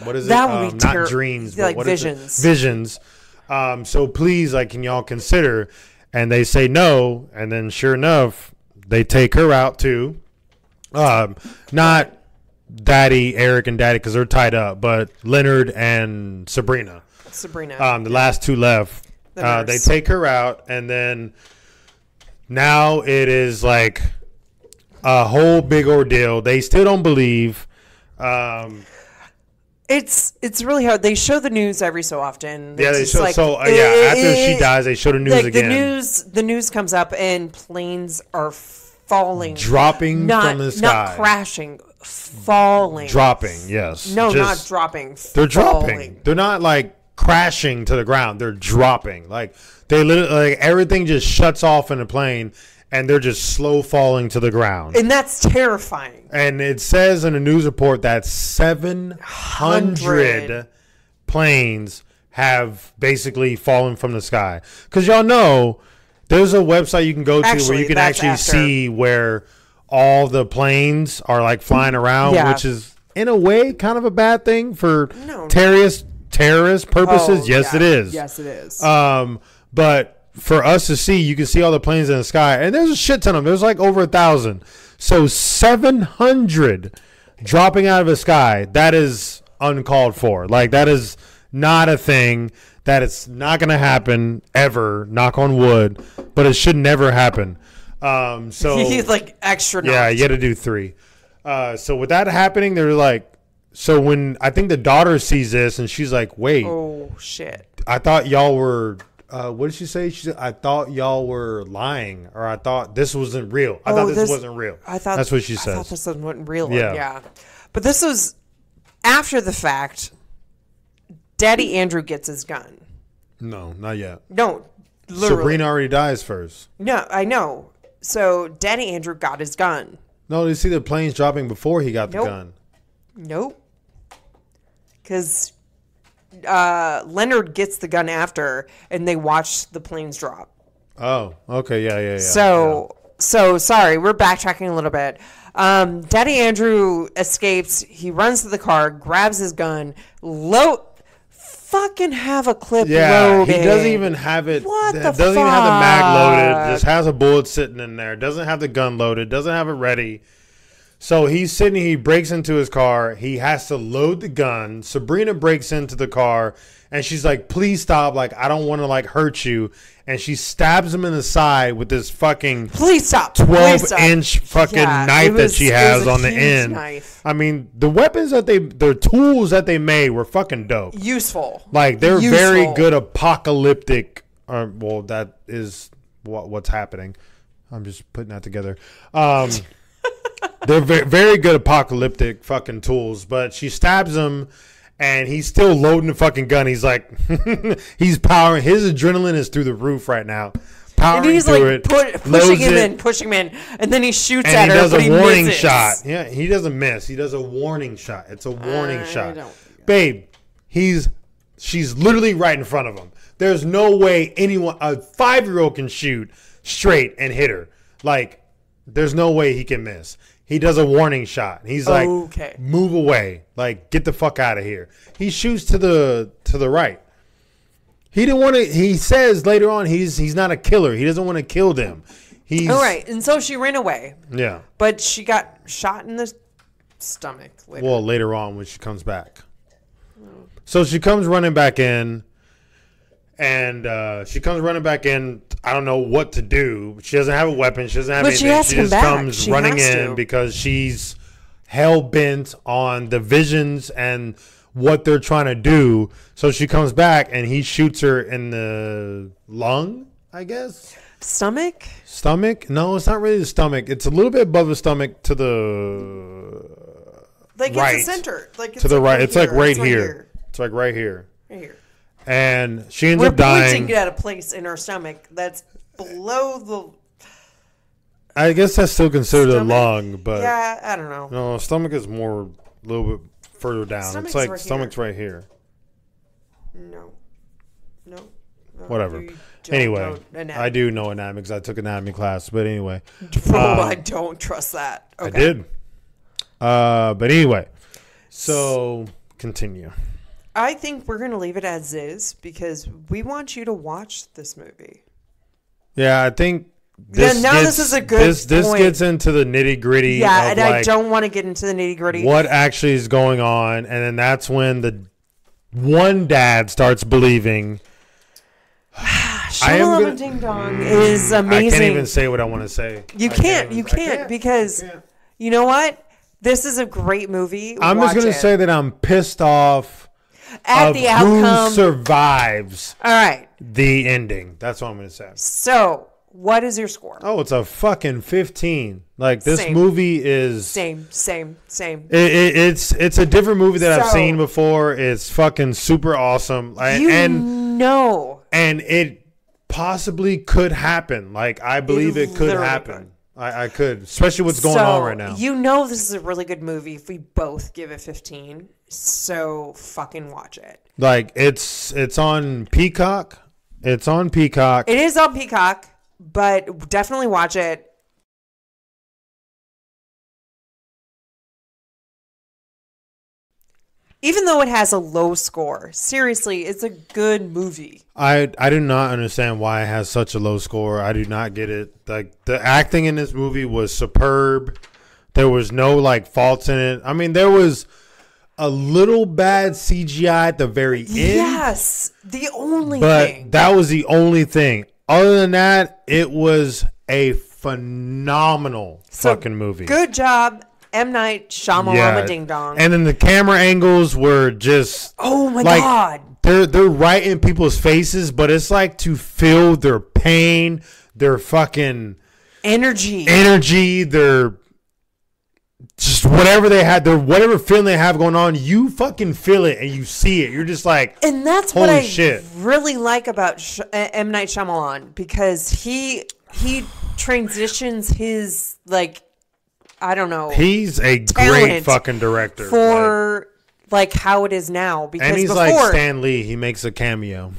what is that it? Would be not dreams, but like what visions. Is it? Visions. So please, like, can y'all consider? And they say no, and then sure enough, they take her out too. Not Daddy, Eric, and Daddy because they're tied up, but Leonard and Sabrina. The last two left. They take her out, and then now it is like a whole big ordeal. They still don't believe. It's really hard. They show the news every so often. Yeah, they show. Like, after she dies, they show the news again. The news comes up, and planes are falling, dropping from the sky, not crashing, falling, dropping. Yes, not dropping. They're dropping. They're not like crashing to the ground. They're dropping. Like they literally, like everything just shuts off in the plane. And they're just slow falling to the ground. And that's terrifying. And it says in a news report that 700 planes have basically fallen from the sky. Because y'all know, there's a website you can go to where you can actually see where all the planes are like flying around, which is in a way kind of a bad thing for terrorist purposes. Yes, it is. Yes, it is. But for us to see, you can see all the planes in the sky, and there's a shit ton of them. There's like over 1,000. So 700 dropping out of the sky, that is uncalled for. Like, that is not a thing. That it's not going to happen ever, knock on wood, but it should never happen. So he's like extra. Yeah, you got to do 3. So with that happening, they're like, so when I think the daughter sees this, and she's like, wait. Oh, shit. I thought y'all were... what did she say? She said, I thought y'all were lying, or I thought this wasn't real. I thought this wasn't real. That's what she says. I thought this wasn't real. Yeah. But this was after the fact. Daddy Andrew gets his gun. No, not yet. No, literally. Sabrina already dies first. No, I know. So Daddy Andrew got his gun. No, you see the planes dropping before he got the gun. Nope. Because... Leonard gets the gun after, and they watch the planes drop. Oh, okay, yeah. So sorry, we're backtracking a little bit. Daddy Andrew escapes. He runs to the car, grabs his gun, fucking have a clip loaded. He doesn't even have it. What the doesn't even have the mag loaded. Just has a bullet sitting in there. Doesn't have the gun loaded. Doesn't have it ready. So he's sitting, he breaks into his car. He has to load the gun. Sabrina breaks into the car, and she's like, please stop. Like, I don't want to, like, hurt you. And she stabs him in the side with this fucking 12-inch fucking knife that she has on the end. Knife. I mean, the weapons the tools that they made were fucking dope. Useful. Like, they're very good apocalyptic. Well, that is what's happening. I'm just putting that together. They're very, very good apocalyptic fucking tools, but she stabs him, and he's still loading the fucking gun. He's like, he's powering. His adrenaline is through the roof right now. Powering and he's through like pushing him in, and then he shoots at her. And he does a warning shot. Yeah, he doesn't miss. He does a warning shot. It's a warning shot. Babe, she's literally right in front of him. There's no way a 5-year-old can shoot straight and hit her. Like, there's no way he can miss. He does a warning shot. He's like, move away. Like, get the fuck out of here. He shoots to the right. He didn't want to. He says later on he's not a killer. He doesn't want to kill them. All right, and so she ran away. Yeah, but she got shot in the stomach. Later on when she comes back. So she comes running back in. And I don't know what to do. She doesn't have a weapon. She doesn't have anything. She just comes running in because she's hell bent on the visions and what they're trying to do. So she comes back and he shoots her in the lung, I guess. Stomach? No, it's not really the stomach. It's a little bit above the stomach to the like right. It's the center. Like it's to the like right. It's like right here. It's like right here. Right here. And she ends up dying. We're pointing at a place in her stomach that's below the... I guess that's still considered a lung, but... Yeah, I don't know. No, stomach is more, a little bit further down. Stomach's it's like right stomach's right here. No. Whatever. Anyway, I do know anatomy because I took anatomy class. But anyway. I don't trust that. Okay. I did. But anyway. So, continue. I think we're going to leave it as is because we want you to watch this movie. Yeah, I think this is a good This gets into the nitty-gritty. Yeah, of and I don't want to get into the nitty-gritty. What actually is going on. And then that's when the one dad starts believing... Shyamalan Ding Dong is amazing. I can't even say what I want to say. You can't because you know what? This is a great movie. I'm just going to say that I'm pissed off at the outcome. Who survives all right. The ending. That's what I'm going to say. So, what is your score? Oh, it's a fucking 15. Like, this movie is... Same. It's a different movie that I've seen before. It's fucking super awesome. And it possibly could happen. Like, I believe it could happen. I could. Especially what's going on right now. You know this is a really good movie if we both give it 15. So, fucking watch it. Like, it's on Peacock. It's on Peacock. It is on Peacock, but definitely watch it. Even though it has a low score, seriously, it's a good movie. I do not understand why it has such a low score. I do not get it. Like, the acting in this movie was superb. There was no like faults in it. I mean, there was a little bad CGI at the very end. Yes, the only thing. But that was the only thing. Other than that, it was a phenomenal fucking movie. Good job. M. Night Shyamalan Ding Dong. And then the camera angles were just... Oh, my God. They're right in people's faces, but it's like to feel their pain, their fucking... Energy, their... Just whatever they had, whatever feeling they have going on, you fucking feel it and you see it. You're just like, and that's what I really like about M. Night Shyamalan, because he transitions his, like... I don't know. He's a great fucking director for like how it is now. Because and he's like Stan Lee. He makes a cameo.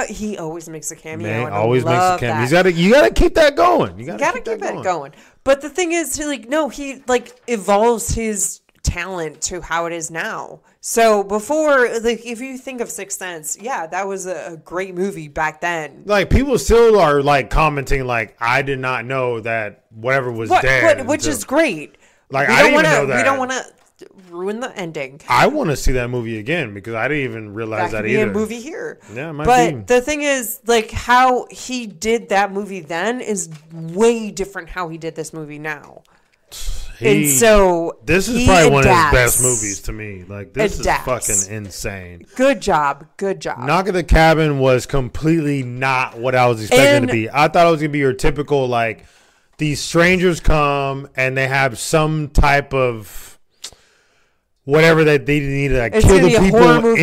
He always makes a cameo. Man, always makes a cameo. You gotta keep that going. You gotta keep that going. But the thing is, he evolves his talent to how it is now. So before, like, if you think of Sixth Sense, yeah, that was a great movie back then. Like, people still are like commenting, like, I did not know that whatever was dead. Which is great. Like, I didn't even know that. We don't want to ruin the ending. I want to see that movie again because I didn't even realize that either. That could be a movie here. Yeah, it might be. But the thing is, like, how he did that movie then is way different how he did this movie now. And so this is probably one of his best movies to me. Like, this is fucking insane. Good job. Knock at the Cabin was completely not what I was expecting to be. I thought it was gonna be your typical, like, these strangers come and they have some type of whatever that they need to, like, kill the people horror movie.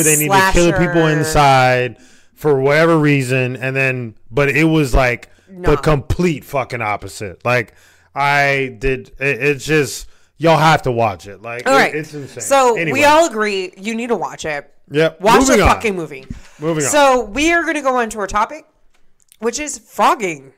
They need to kill the people inside for whatever reason, and then but it was like the complete fucking opposite. Like, it's just, y'all have to watch it. Like, it's insane. So we all agree you need to watch it. Yep. Watch the fucking movie. Moving on. So we are going to go on to our topic, which is Phrogging.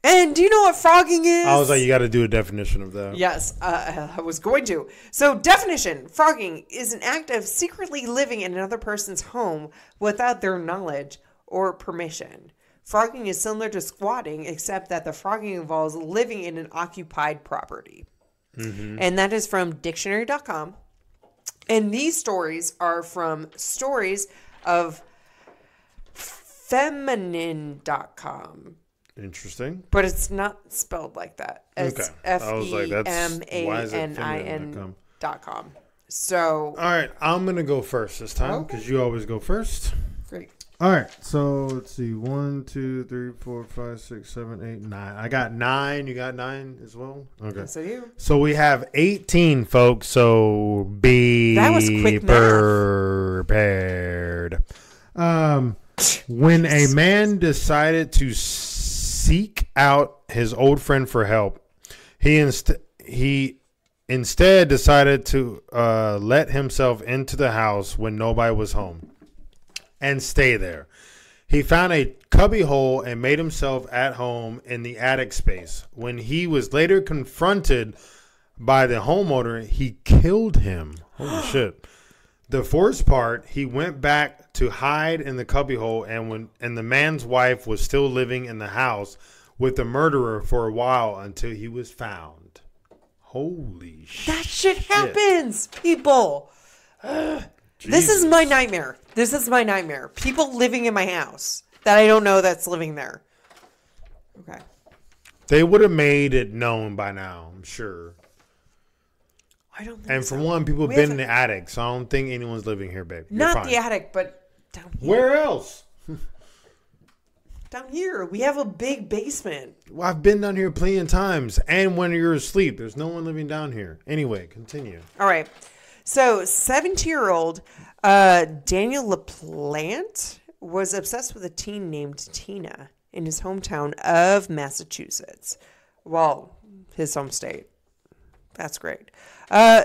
And do you know what Phrogging is? I was like, you got to do a definition of that. Yes, I was going to. So definition, Phrogging is an act of secretly living in another person's home without their knowledge or permission. Phrogging is similar to squatting, except that the phrogging involves living in an occupied property. Mm-hmm. And that is from dictionary.com. And these stories are from stories of feminine.com. Interesting. But it's not spelled like that. It's FEMANIN.com. So. All right, I'm going to go first this time because you always go first. Great. All right, so let's see. 1, 2, 3, 4, 5, 6, 7, 8, 9. I got 9. You got 9 as well? Okay. Yes, I do. So we have 18, folks. So that was quick prepared. When a man decided to seek out his old friend for help, he instead decided to let himself into the house when nobody was home and stay there. He found a cubby hole and made himself at home in the attic space. When he was later confronted by the homeowner, he killed him. Holy shit. The worst part, he went back to hide in the cubbyhole, and the man's wife was still living in the house with the murderer for a while until he was found. Holy shit. That shit happens, people. This is my nightmare. People living in my house that I don't know that's living there. Okay. They would have made it known by now, I'm sure. I don't think And for one, people have been in the attic, so I don't think anyone's living here, babe. Not the attic, but down here. Where else? Down here. We have a big basement. Well, I've been down here plenty of times. And when you're asleep, there's no one living down here. Anyway, continue. All right. So, 17-year-old Daniel LaPlante was obsessed with a teen named Tina in his hometown of Massachusetts. Well, his home state. That's great.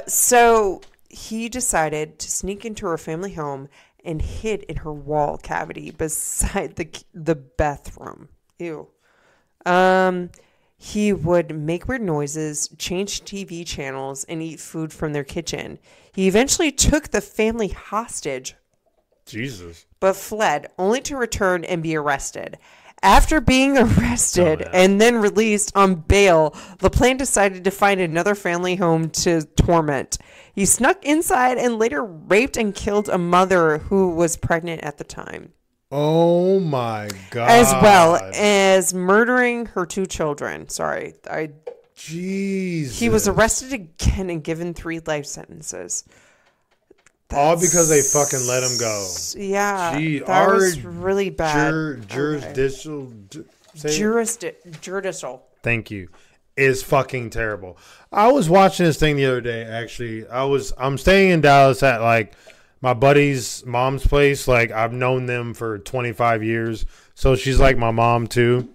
So he decided to sneak into her family home and hid in her wall cavity beside the bathroom. Ew. He would make weird noises, change TV channels, and eat food from their kitchen. He eventually took the family hostage. Jesus. But fled, only to return and be arrested. After being arrested and then released on bail, LaPlante decided to find another family home to torment. He snuck inside and later raped and killed a mother who was pregnant at the time. Oh my God. As well as murdering her 2 children. Jesus. He was arrested again and given 3 life sentences. All because they fucking let him go. Yeah. That was really bad. Jurisdictional. Judicial. Thank you. Is fucking terrible. I was watching this thing the other day, actually. I'm staying in Dallas at like my buddy's mom's place. Like I've known them for 25 years. So she's like my mom too.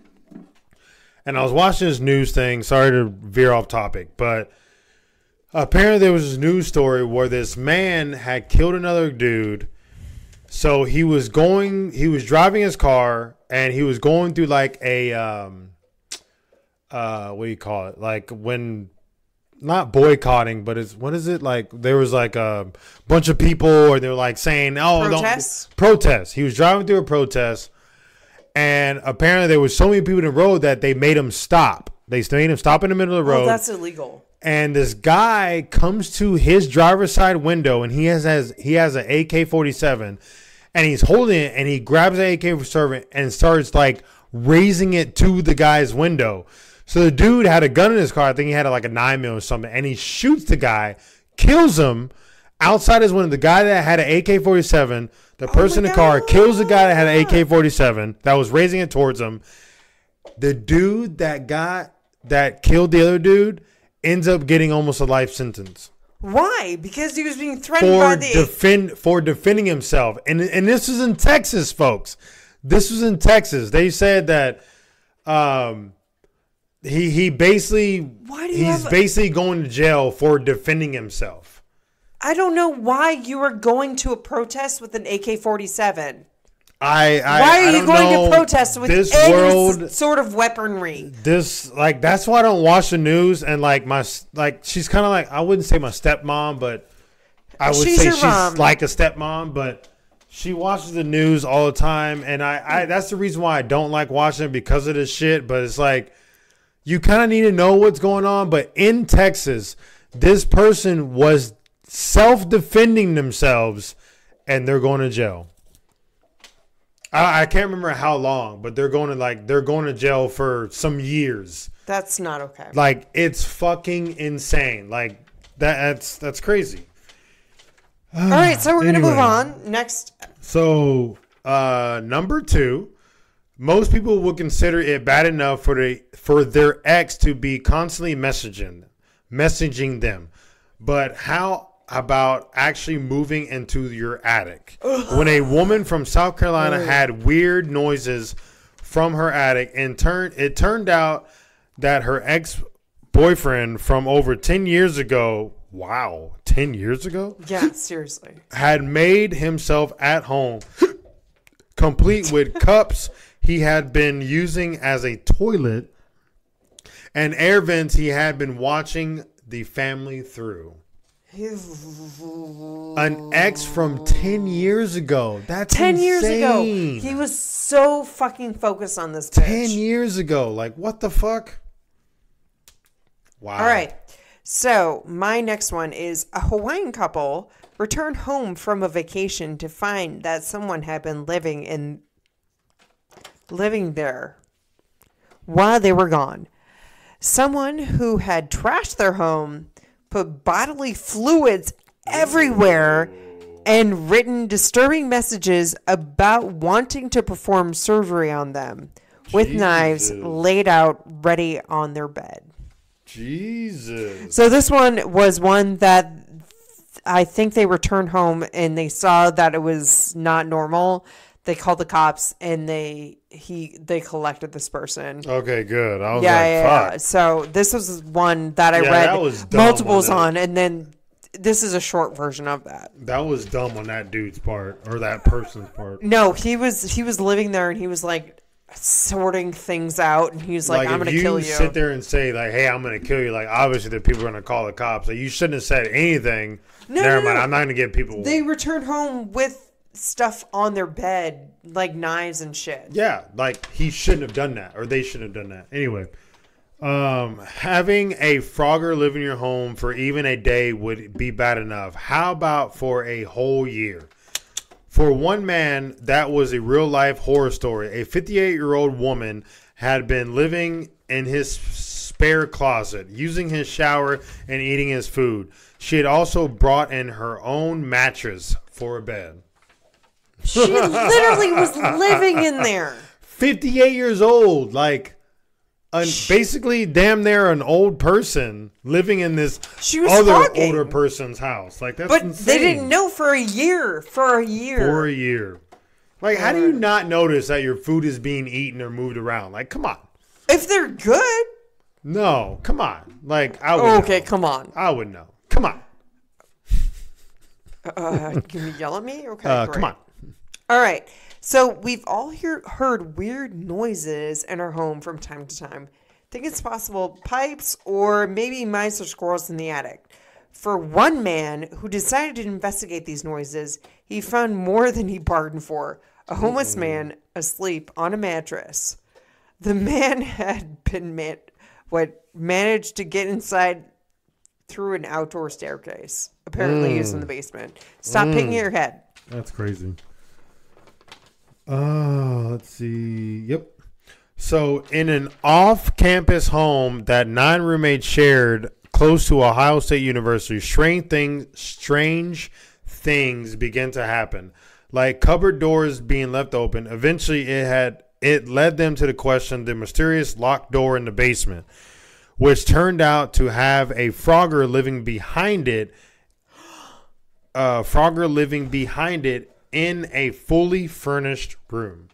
And I was watching this news thing. Sorry to veer off topic, but apparently there was this news story where this man had killed another dude. So he was driving his car and he was going through like a, what do you call it? Like when, not boycotting, but what is it? Like there was like a bunch of people or they were like saying, protest. He was driving through a protest and apparently there was so many people in the road that they made him stop. They made him stop in the middle of the road. Oh, that's illegal. And this guy comes to his driver's side window, and he has an AK-47, and he's holding it, and he grabs the AK-47 and starts like raising it to the guy's window. So the dude had a gun in his car. I think he had like a 9mm or something, and he shoots the guy, kills him outside his window. The guy that had an AK-47, the person in the car kills the guy that had an AK-47 that was raising it towards him. The dude that killed the other dude ends up getting almost a life sentence. Why? Because he was being threatened for defending himself. And this was in Texas, folks. This was in Texas. They said that he's basically going to jail for defending himself. I don't know why you were going to a protest with an AK-47. Why are you going to protest with any sort of weaponry? That's why I don't watch the news. And she's kind of like, I wouldn't say my stepmom, but I would say she's like a stepmom. But she watches the news all the time, and I that's the reason why I don't like watching it, because of this shit. But it's like you kind of need to know what's going on. But in Texas, this person was self-defending themselves, and they're going to jail. I can't remember how long, but they're going to jail for some years. That's not okay. Like, it's fucking insane. Like, that's crazy. All right, so we're going to move on. Next. So, number 2, most people would consider it bad enough for their ex to be constantly messaging them. But how about actually moving into your attic? When a woman from South Carolina had weird noises from her attic, and it turned out that her ex-boyfriend from over 10 years ago, wow, 10 years ago? Yeah, seriously. Had made himself at home, complete with cups he had been using as a toilet and air vents he had been watching the family through. An ex from 10 years ago. That's 10 insane. years ago. He was so fucking focused on this bitch. 10 years ago. Like, what the fuck? Wow. All right. So, my next one is a Hawaiian couple returned home from a vacation to find that someone had been living there while they were gone. Someone who had trashed their home, put bodily fluids everywhere, and written disturbing messages about wanting to perform surgery on them with knives laid out ready on their bed. Jesus. So this one was one that I think they returned home and they saw that it was not normal. They called the cops and they collected this person. Okay, good. I was fuck. Yeah. So this was one that I read multiples on, and then this is a short version of that. That was dumb on that dude's part, or that person's part. No, he was living there and he was like sorting things out, and he was like, I'm gonna kill you. You sit there and say like, hey, I'm gonna kill you, like obviously the people are gonna call the cops. Like, you shouldn't have said anything. Never mind. I'm not gonna get people. They returned home with stuff on their bed, like knives and shit. Yeah, like he shouldn't have done that, or they shouldn't have done that. Anyway, having a Frogger live in your home for even a day would be bad enough. How about for a whole year? For one man, that was a real-life horror story. A 58-year-old woman had been living in his spare closet, using his shower and eating his food. She had also brought in her own mattress for a bed. She literally was living in there. 58 years old, like basically damn near an old person living in this other older person's house. Like, that's insane. They didn't know for a year. Like, how do you not notice that your food is being eaten or moved around? Like, come on. If they're good. No, come on. Like, I would know. Okay, come on. I would know. Come on. Can you yell at me? Okay, great. Come on. All right. So we've all heard weird noises in our home from time to time. Think it's possible pipes or maybe mice or squirrels in the attic. For one man who decided to investigate these noises, he found more than he bargained for. A homeless man asleep on a mattress. The man had been managed to get inside through an outdoor staircase, apparently used in the basement. Stop picking your head. That's crazy. Let's see. Yep. So, in an off-campus home that 9 roommates shared close to Ohio State University, strange things began to happen. Like cupboard doors being left open. Eventually, it led them to the question, the mysterious locked door in the basement, which turned out to have a Frogger living behind it. In a fully furnished room.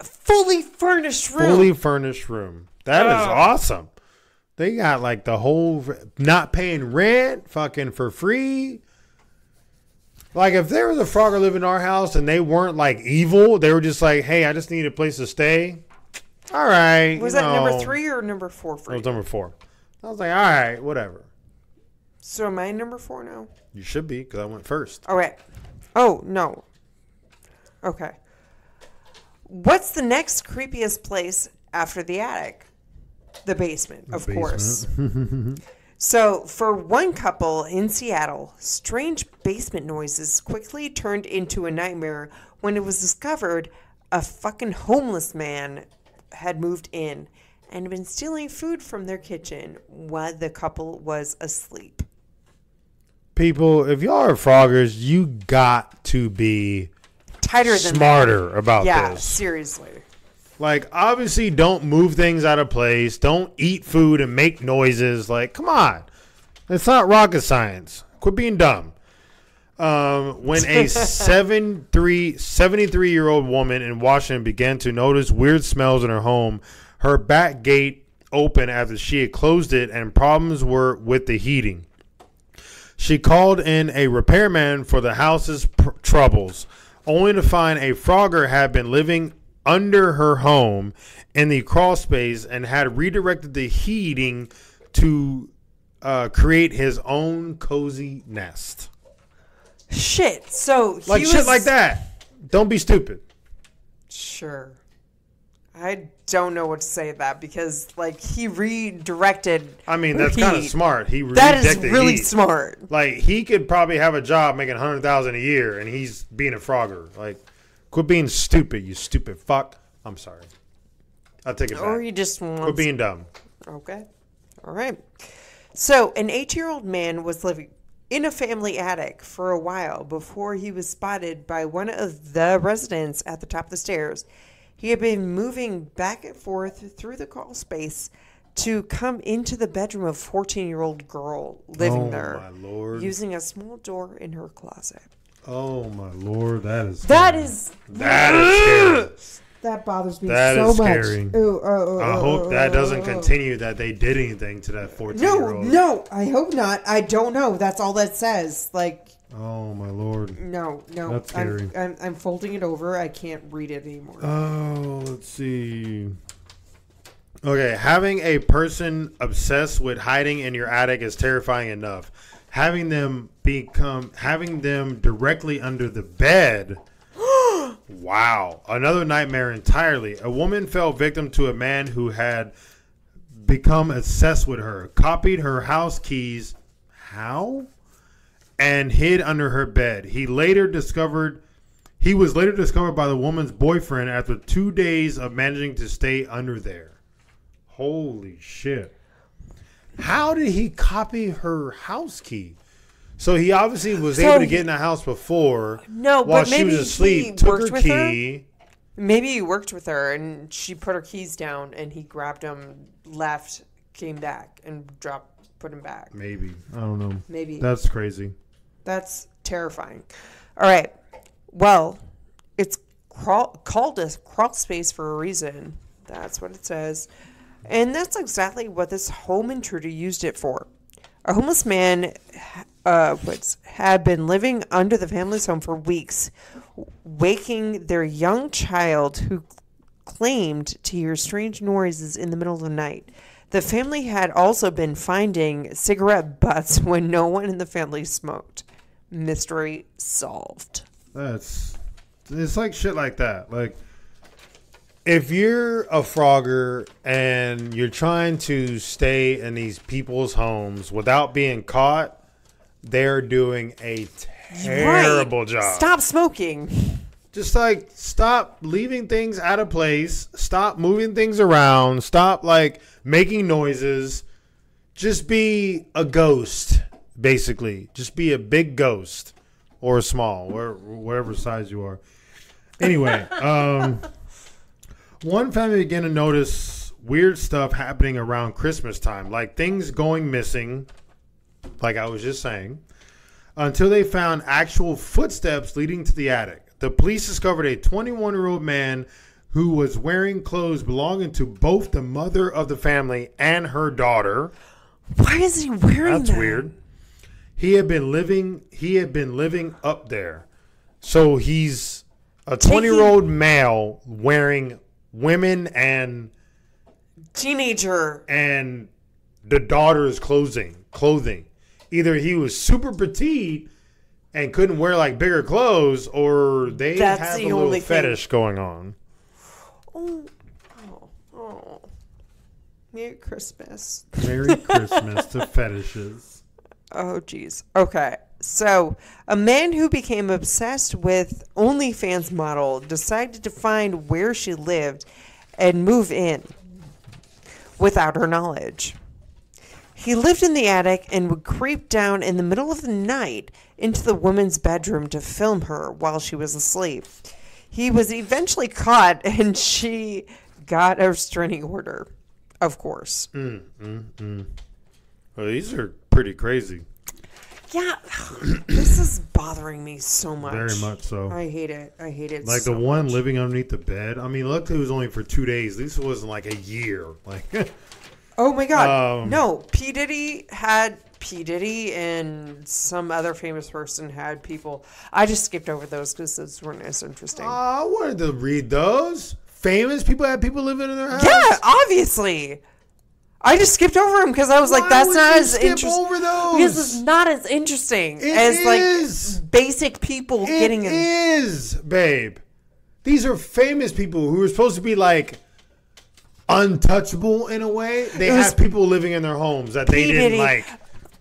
Fully furnished room. That is awesome. They got like the whole not paying rent, fucking for free. Like, if there was a Frogger living in our house and they weren't like evil, they were just like, hey, I just need a place to stay. All right. Was that number 3 or number 4 for you? It was number 4. I was like, all right, whatever. So am I number 4 now? You should be, because I went first. All right. Oh, no. Okay. What's the next creepiest place after the attic? The basement, of course. So, for one couple in Seattle, strange basement noises quickly turned into a nightmare when it was discovered a fucking homeless man had moved in and been stealing food from their kitchen while the couple was asleep. People, if y'all are froggers, you got to be tighter than smarter about this. Yeah, seriously. Like, obviously, don't move things out of place. Don't eat food and make noises. Like, come on. It's not rocket science. Quit being dumb. When a 73-year-old woman in Washington began to notice weird smells in her home, her back gate opened after she had closed it and problems were with the heating. She called in a repairman for the house's troubles, only to find a frogger had been living under her home in the crawl space and had redirected the heating to create his own cozy nest. Shit. So like shit like that. Don't be stupid. Sure. I don't know what to say to that because, like, he redirected. I mean, that's kind of smart. That is really smart. Like, he could probably have a job making $100,000 a year, and he's being a frogger. Like, quit being stupid, you stupid fuck. I'm sorry. I'll take it back. Or you just want. Quit being dumb. Okay. All right. So, an 8-year-old man was living in a family attic for a while before he was spotted by one of the residents at the top of the stairs. He had been moving back and forth through the crawl space to come into the bedroom of a 14-year-old girl living there, my Lord. Using a small door in her closet. Oh, my Lord. That is scary. That bothers me so much. Scary. I hope that doesn't continue, that they did anything to that 14-year-old. No, I hope not. I don't know. That's all that says. Like, oh, my Lord. No. That's scary. I'm folding it over. I can't read it anymore. Oh, let's see. Okay, having a person obsessed with hiding in your attic is terrifying enough. Having them directly under the bed. Wow. Another nightmare entirely. A woman fell victim to a man who had become obsessed with her, copied her house keys. How? And hid under her bed. He was later discovered by the woman's boyfriend after 2 days of managing to stay under there. Holy shit. How did he copy her house key? So he obviously was able to get in the house before. No, while but maybe she was asleep, took her key. Maybe he worked with her and she put her keys down and he grabbed them, left, came back and put them back. Maybe. I don't know. Maybe. That's crazy. That's terrifying. All right. Well, it's called a crawl space for a reason. That's what it says. And that's exactly what this home intruder used it for. A homeless man had been living under the family's home for weeks, waking their young child who claimed to hear strange noises in the middle of the night. The family had also been finding cigarette butts when no one in the family smoked. Mystery solved. It's like shit like that. Like, if you're a frogger and you're trying to stay in these people's homes without being caught, they're doing a terrible job. Stop smoking. Just like stop leaving things out of place. Stop moving things around. Stop like making noises. Just be a ghost, basically. Just be a big ghost or a small, whatever size you are. Anyway, one family began to notice weird stuff happening around Christmas time, like things going missing, like I was just saying, until they found actual footsteps leading to the attic. The police discovered a 21-year-old man who was wearing clothes belonging to both the mother of the family and her daughter. Why is he wearing that? That's weird. He had been living up there. So he's a 20-year-old male wearing women and teenager and the daughter's clothing. Either he was super petite and couldn't wear like bigger clothes, or they have a little fetish going on. Oh. Merry Christmas. Merry Christmas to fetishes. Oh, geez. Okay. So, a man who became obsessed with OnlyFans model decided to find where she lived and move in without her knowledge. He lived in the attic and would creep down in the middle of the night into the woman's bedroom to film her while she was asleep. He was eventually caught and she got a restraining order, of course. Well, these are pretty crazy. Yeah, this is bothering me so much. Very much so. I hate it. I hate it like so the one much. living underneath the bed. I mean, luckily it was only for 2 days. This wasn't like a year. Like, oh my God. No, P. Diddy and some other famous person had people. I just skipped over those because those weren't as interesting. I wanted to read those. Famous people had people living in their house? Yeah, obviously. I just skipped over them because I was like, that's not as interesting. Over those? Because it's not as interesting as like basic people getting in. It is, babe. These are famous people who are supposed to be like untouchable in a way. They have people living in their homes that they didn't like.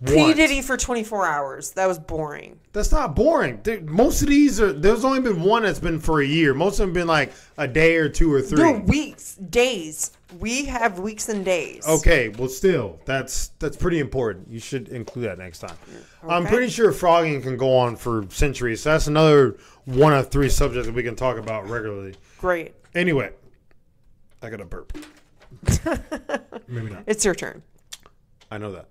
P. Diddy for 24 hours. That was boring. That's not boring. Most of these are. There's only been one that's been for a year. Most of them have been like a day or 2 or 3. No, weeks, days. We have weeks and days. Okay, well, still, that's pretty important. You should include that next time. Okay. I'm pretty sure Phrogging can go on for centuries. So that's another one of 3 subjects that we can talk about regularly. Great. Anyway, I got a burp. Maybe not. It's your turn. I know that.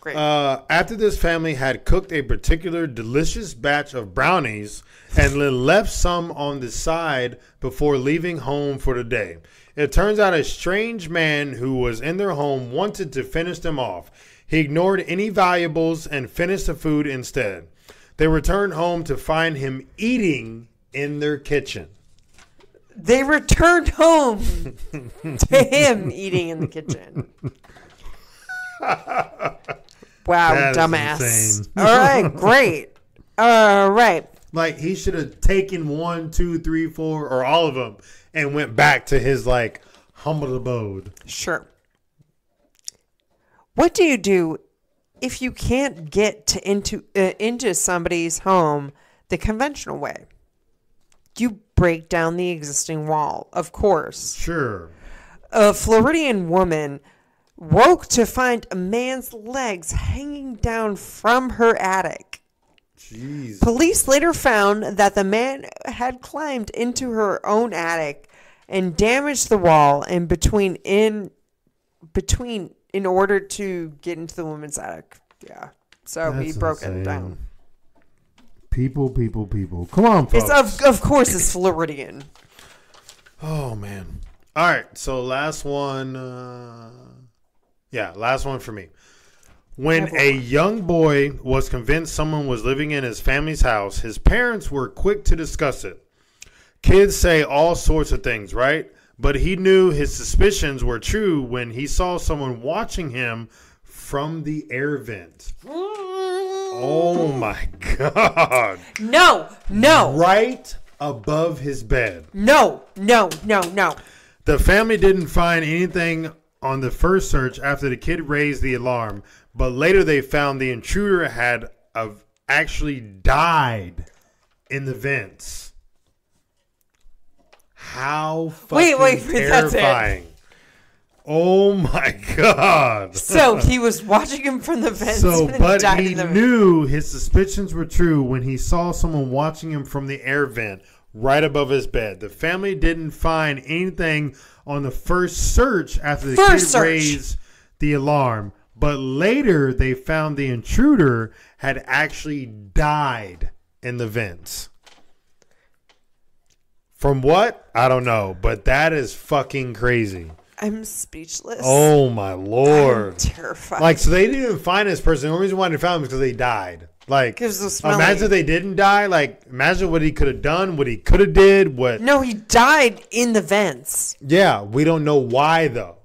Great. After this family had cooked a particular delicious batch of brownies and then left some on the side before leaving home for the day, it turns out a strange man who was in their home wanted to finish them off. He ignored any valuables and finished the food instead. They returned home to find him eating in their kitchen. They returned home to him eating in the kitchen. Wow, that dumbass. is insane. All right, great. All right. Like, he should have taken 1, 2, 3, 4, or all of them and went back to his, like, humble abode. Sure. What do you do if you can't get into somebody's home the conventional way? You break down the existing wall, of course. Sure. A Floridian woman woke to find a man's legs hanging down from her attic. Jeez. Police later found that the man had climbed into her own attic and damaged the wall in between in order to get into the woman's attic. Yeah. So he broke it down. People. Come on, folks. It's of course it's Floridian. Oh, man. All right. So last one. Last one for me. When a young boy was convinced someone was living in his family's house, his parents were quick to discuss it. Kids say all sorts of things, right? But he knew his suspicions were true when he saw someone watching him from the air vent. Oh, my God. No. Right above his bed. No. The family didn't find anything on the first search after the kid raised the alarm, but later they found the intruder had actually died in the vents. How fucking terrifying. That's it. Oh my God. So he was watching him from the vents. But he knew his suspicions were true when he saw someone watching him from the air vent right above his bed. The family didn't find anything on the first search after the kid raised the alarm, but later they found the intruder had actually died in the vents. From what? I don't know, but that is fucking crazy. I'm speechless. Oh my Lord. I'm terrified. Like, so they didn't even find this person. The only reason why they found him is because they died. Like, imagine if they didn't die. Like, imagine what he could have done, what he could have did. No, he died in the vents. Yeah, we don't know why though.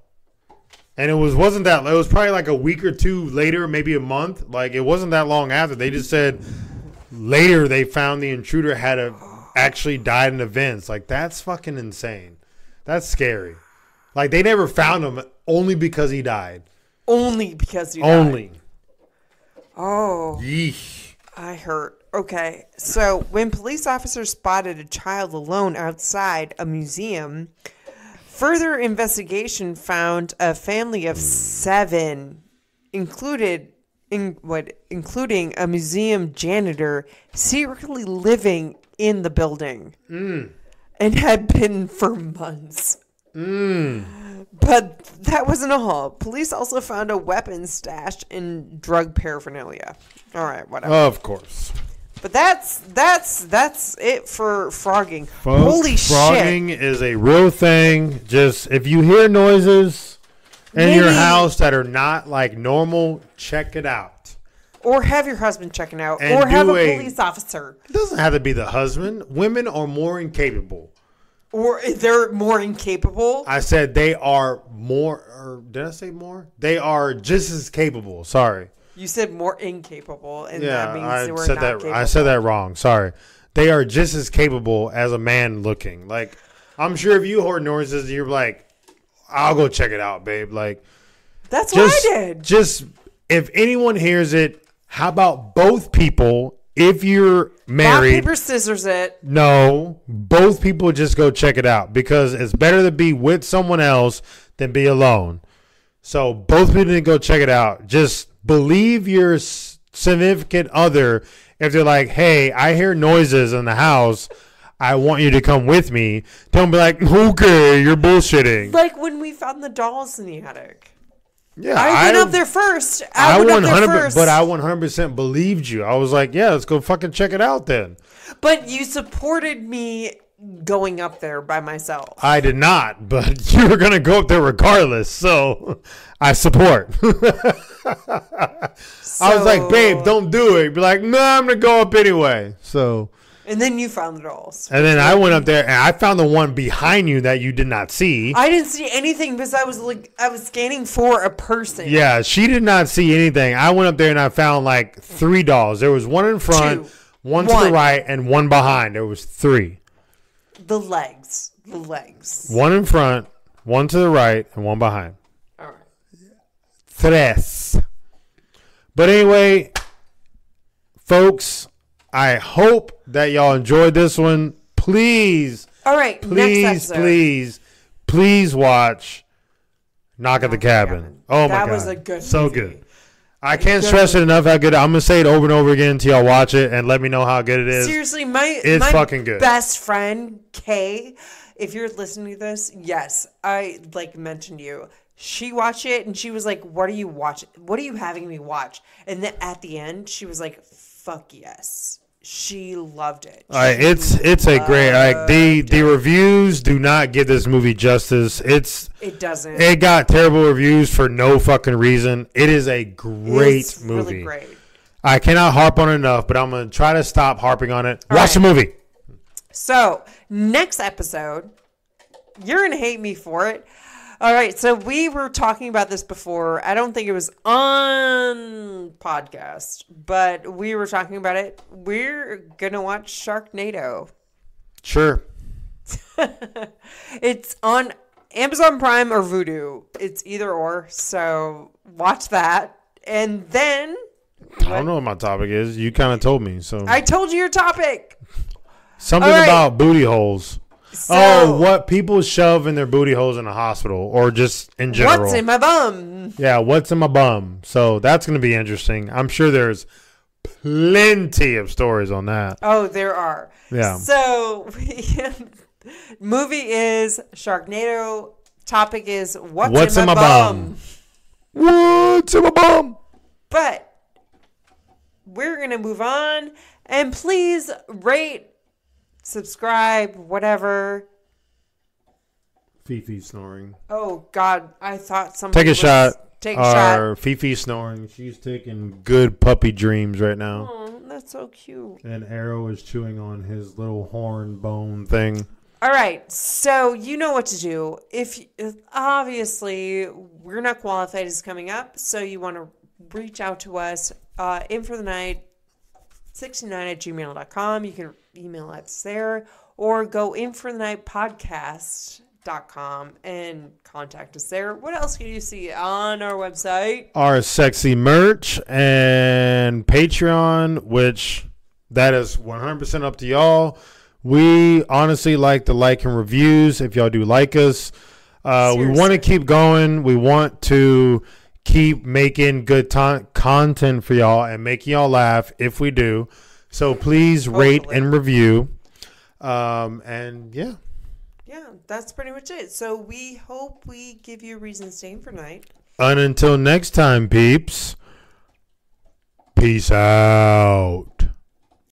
And it wasn't that. It was probably like a week or 2 later, maybe a month. Like, it wasn't that long after. They just said later they found the intruder had actually died in the vents. Like, that's fucking insane. That's scary. Like, they never found him only because he died. Only because he died. Only. Oh. Yeesh. I hurt. Okay. So when police officers spotted a child alone outside a museum, further investigation found a family of 7, including a museum janitor, secretly living in the building and had been for months. But that wasn't all. Police also found a weapon stashed in drug paraphernalia. All right, whatever. Of course. But that's it for phrogging. Folks, Holy phrogging shit. is a real thing. Just if you hear noises in your house that are not like normal, check it out. Or have your husband checking out. And or have a police officer. It doesn't have to be the husband. Women are more incapable. Or they're more incapable. I said they are more, or did I say more? They are just as capable. Sorry. You said more incapable, and that means they were not capable. I said that wrong. Sorry. They are just as capable as a man looking. Like, I'm sure if you heard noises, you're like, I'll go check it out, babe. Like, that's what I did. Just, if anyone hears it, how about both people? If you're married, rock, paper, scissors it. No, both people just go check it out because it's better to be with someone else than be alone. So both people need to go check it out. Just believe your significant other if they're like, hey, I hear noises in the house. I want you to come with me. Don't be like, okay, you're bullshitting. Like when we found the dolls in the attic. Yeah, I went up there first. I went up there first. But I 100% believed you. I was like, yeah, let's go fucking check it out then. But you supported me going up there by myself. I did not, but you were going to go up there regardless. So I support. I was like, babe, don't do it. Be like, no, I'm going to go up anyway. So. And then you found the dolls. And then I went up there and I found the one behind you that you did not see. I didn't see anything because I was scanning for a person. Yeah, she did not see anything. I went up there and I found like 3 dolls. There was one in front, one to the right, and one behind. There was 3. The legs. One in front, one to the right, and one behind. All right. 3. But anyway, folks, I hope that y'all enjoyed this one. Please. All right. Next episode. Please watch Knock at the Cabin. Oh my God. That was a good So movie. good. I can't stress it enough how good. I'm going to say it over and over again until y'all watch it and let me know how good it is. Seriously, it's fucking good. Best friend, Kay, if you're listening to this, yes, I mentioned you. She watched it and she was like, what are you watching? What are you having me watch? And then at the end, she was like, fuck yes. She loved it. It's a great the reviews do not give this movie justice. It doesn't. It got terrible reviews for no fucking reason. It is a great movie. Really great. I cannot harp on it enough, but I'm gonna try to stop harping on it. Watch the movie. So next episode, you're gonna hate me for it. All right, so we were talking about this before. I don't think it was on podcast, but we were talking about it. We're going to watch Sharknado. Sure. It's on Amazon Prime or Vudu. It's either or, so watch that. And then... I don't know what my topic is. You kind of told me, so... I told you your topic. Something about booty holes. So, what people shove in their booty holes in a hospital or just in general. What's in my bum? Yeah, what's in my bum? So that's going to be interesting. I'm sure there's plenty of stories on that. Oh, there are. Yeah. So, movie is Sharknado. Topic is what's in my bum? What's in my bum? But we're going to move on. And please rate, subscribe, whatever. Fifi snoring. Oh, God. I thought somebody Take a shot. Take a shot. Fifi snoring. She's taking good puppy dreams right now. Oh, that's so cute. And Arrow is chewing on his little horn bone thing. All right. So you know what to do. If obviously, We're Not Qualified is coming up. So you want to reach out to us. In for the night. 69@gmail.com. You can email us there or go in for the night podcast and contact us there. What else can you see on our website? Our sexy merch and Patreon, which that is 100% up to y'all. We honestly like the like and reviews if y'all do like us. We want to keep going. We want to keep making good content for y'all and making y'all laugh if we do. So please rate and review. And yeah. Yeah, that's pretty much it. So we hope we give you a reason to stay in for night. And until next time, peeps. Peace out.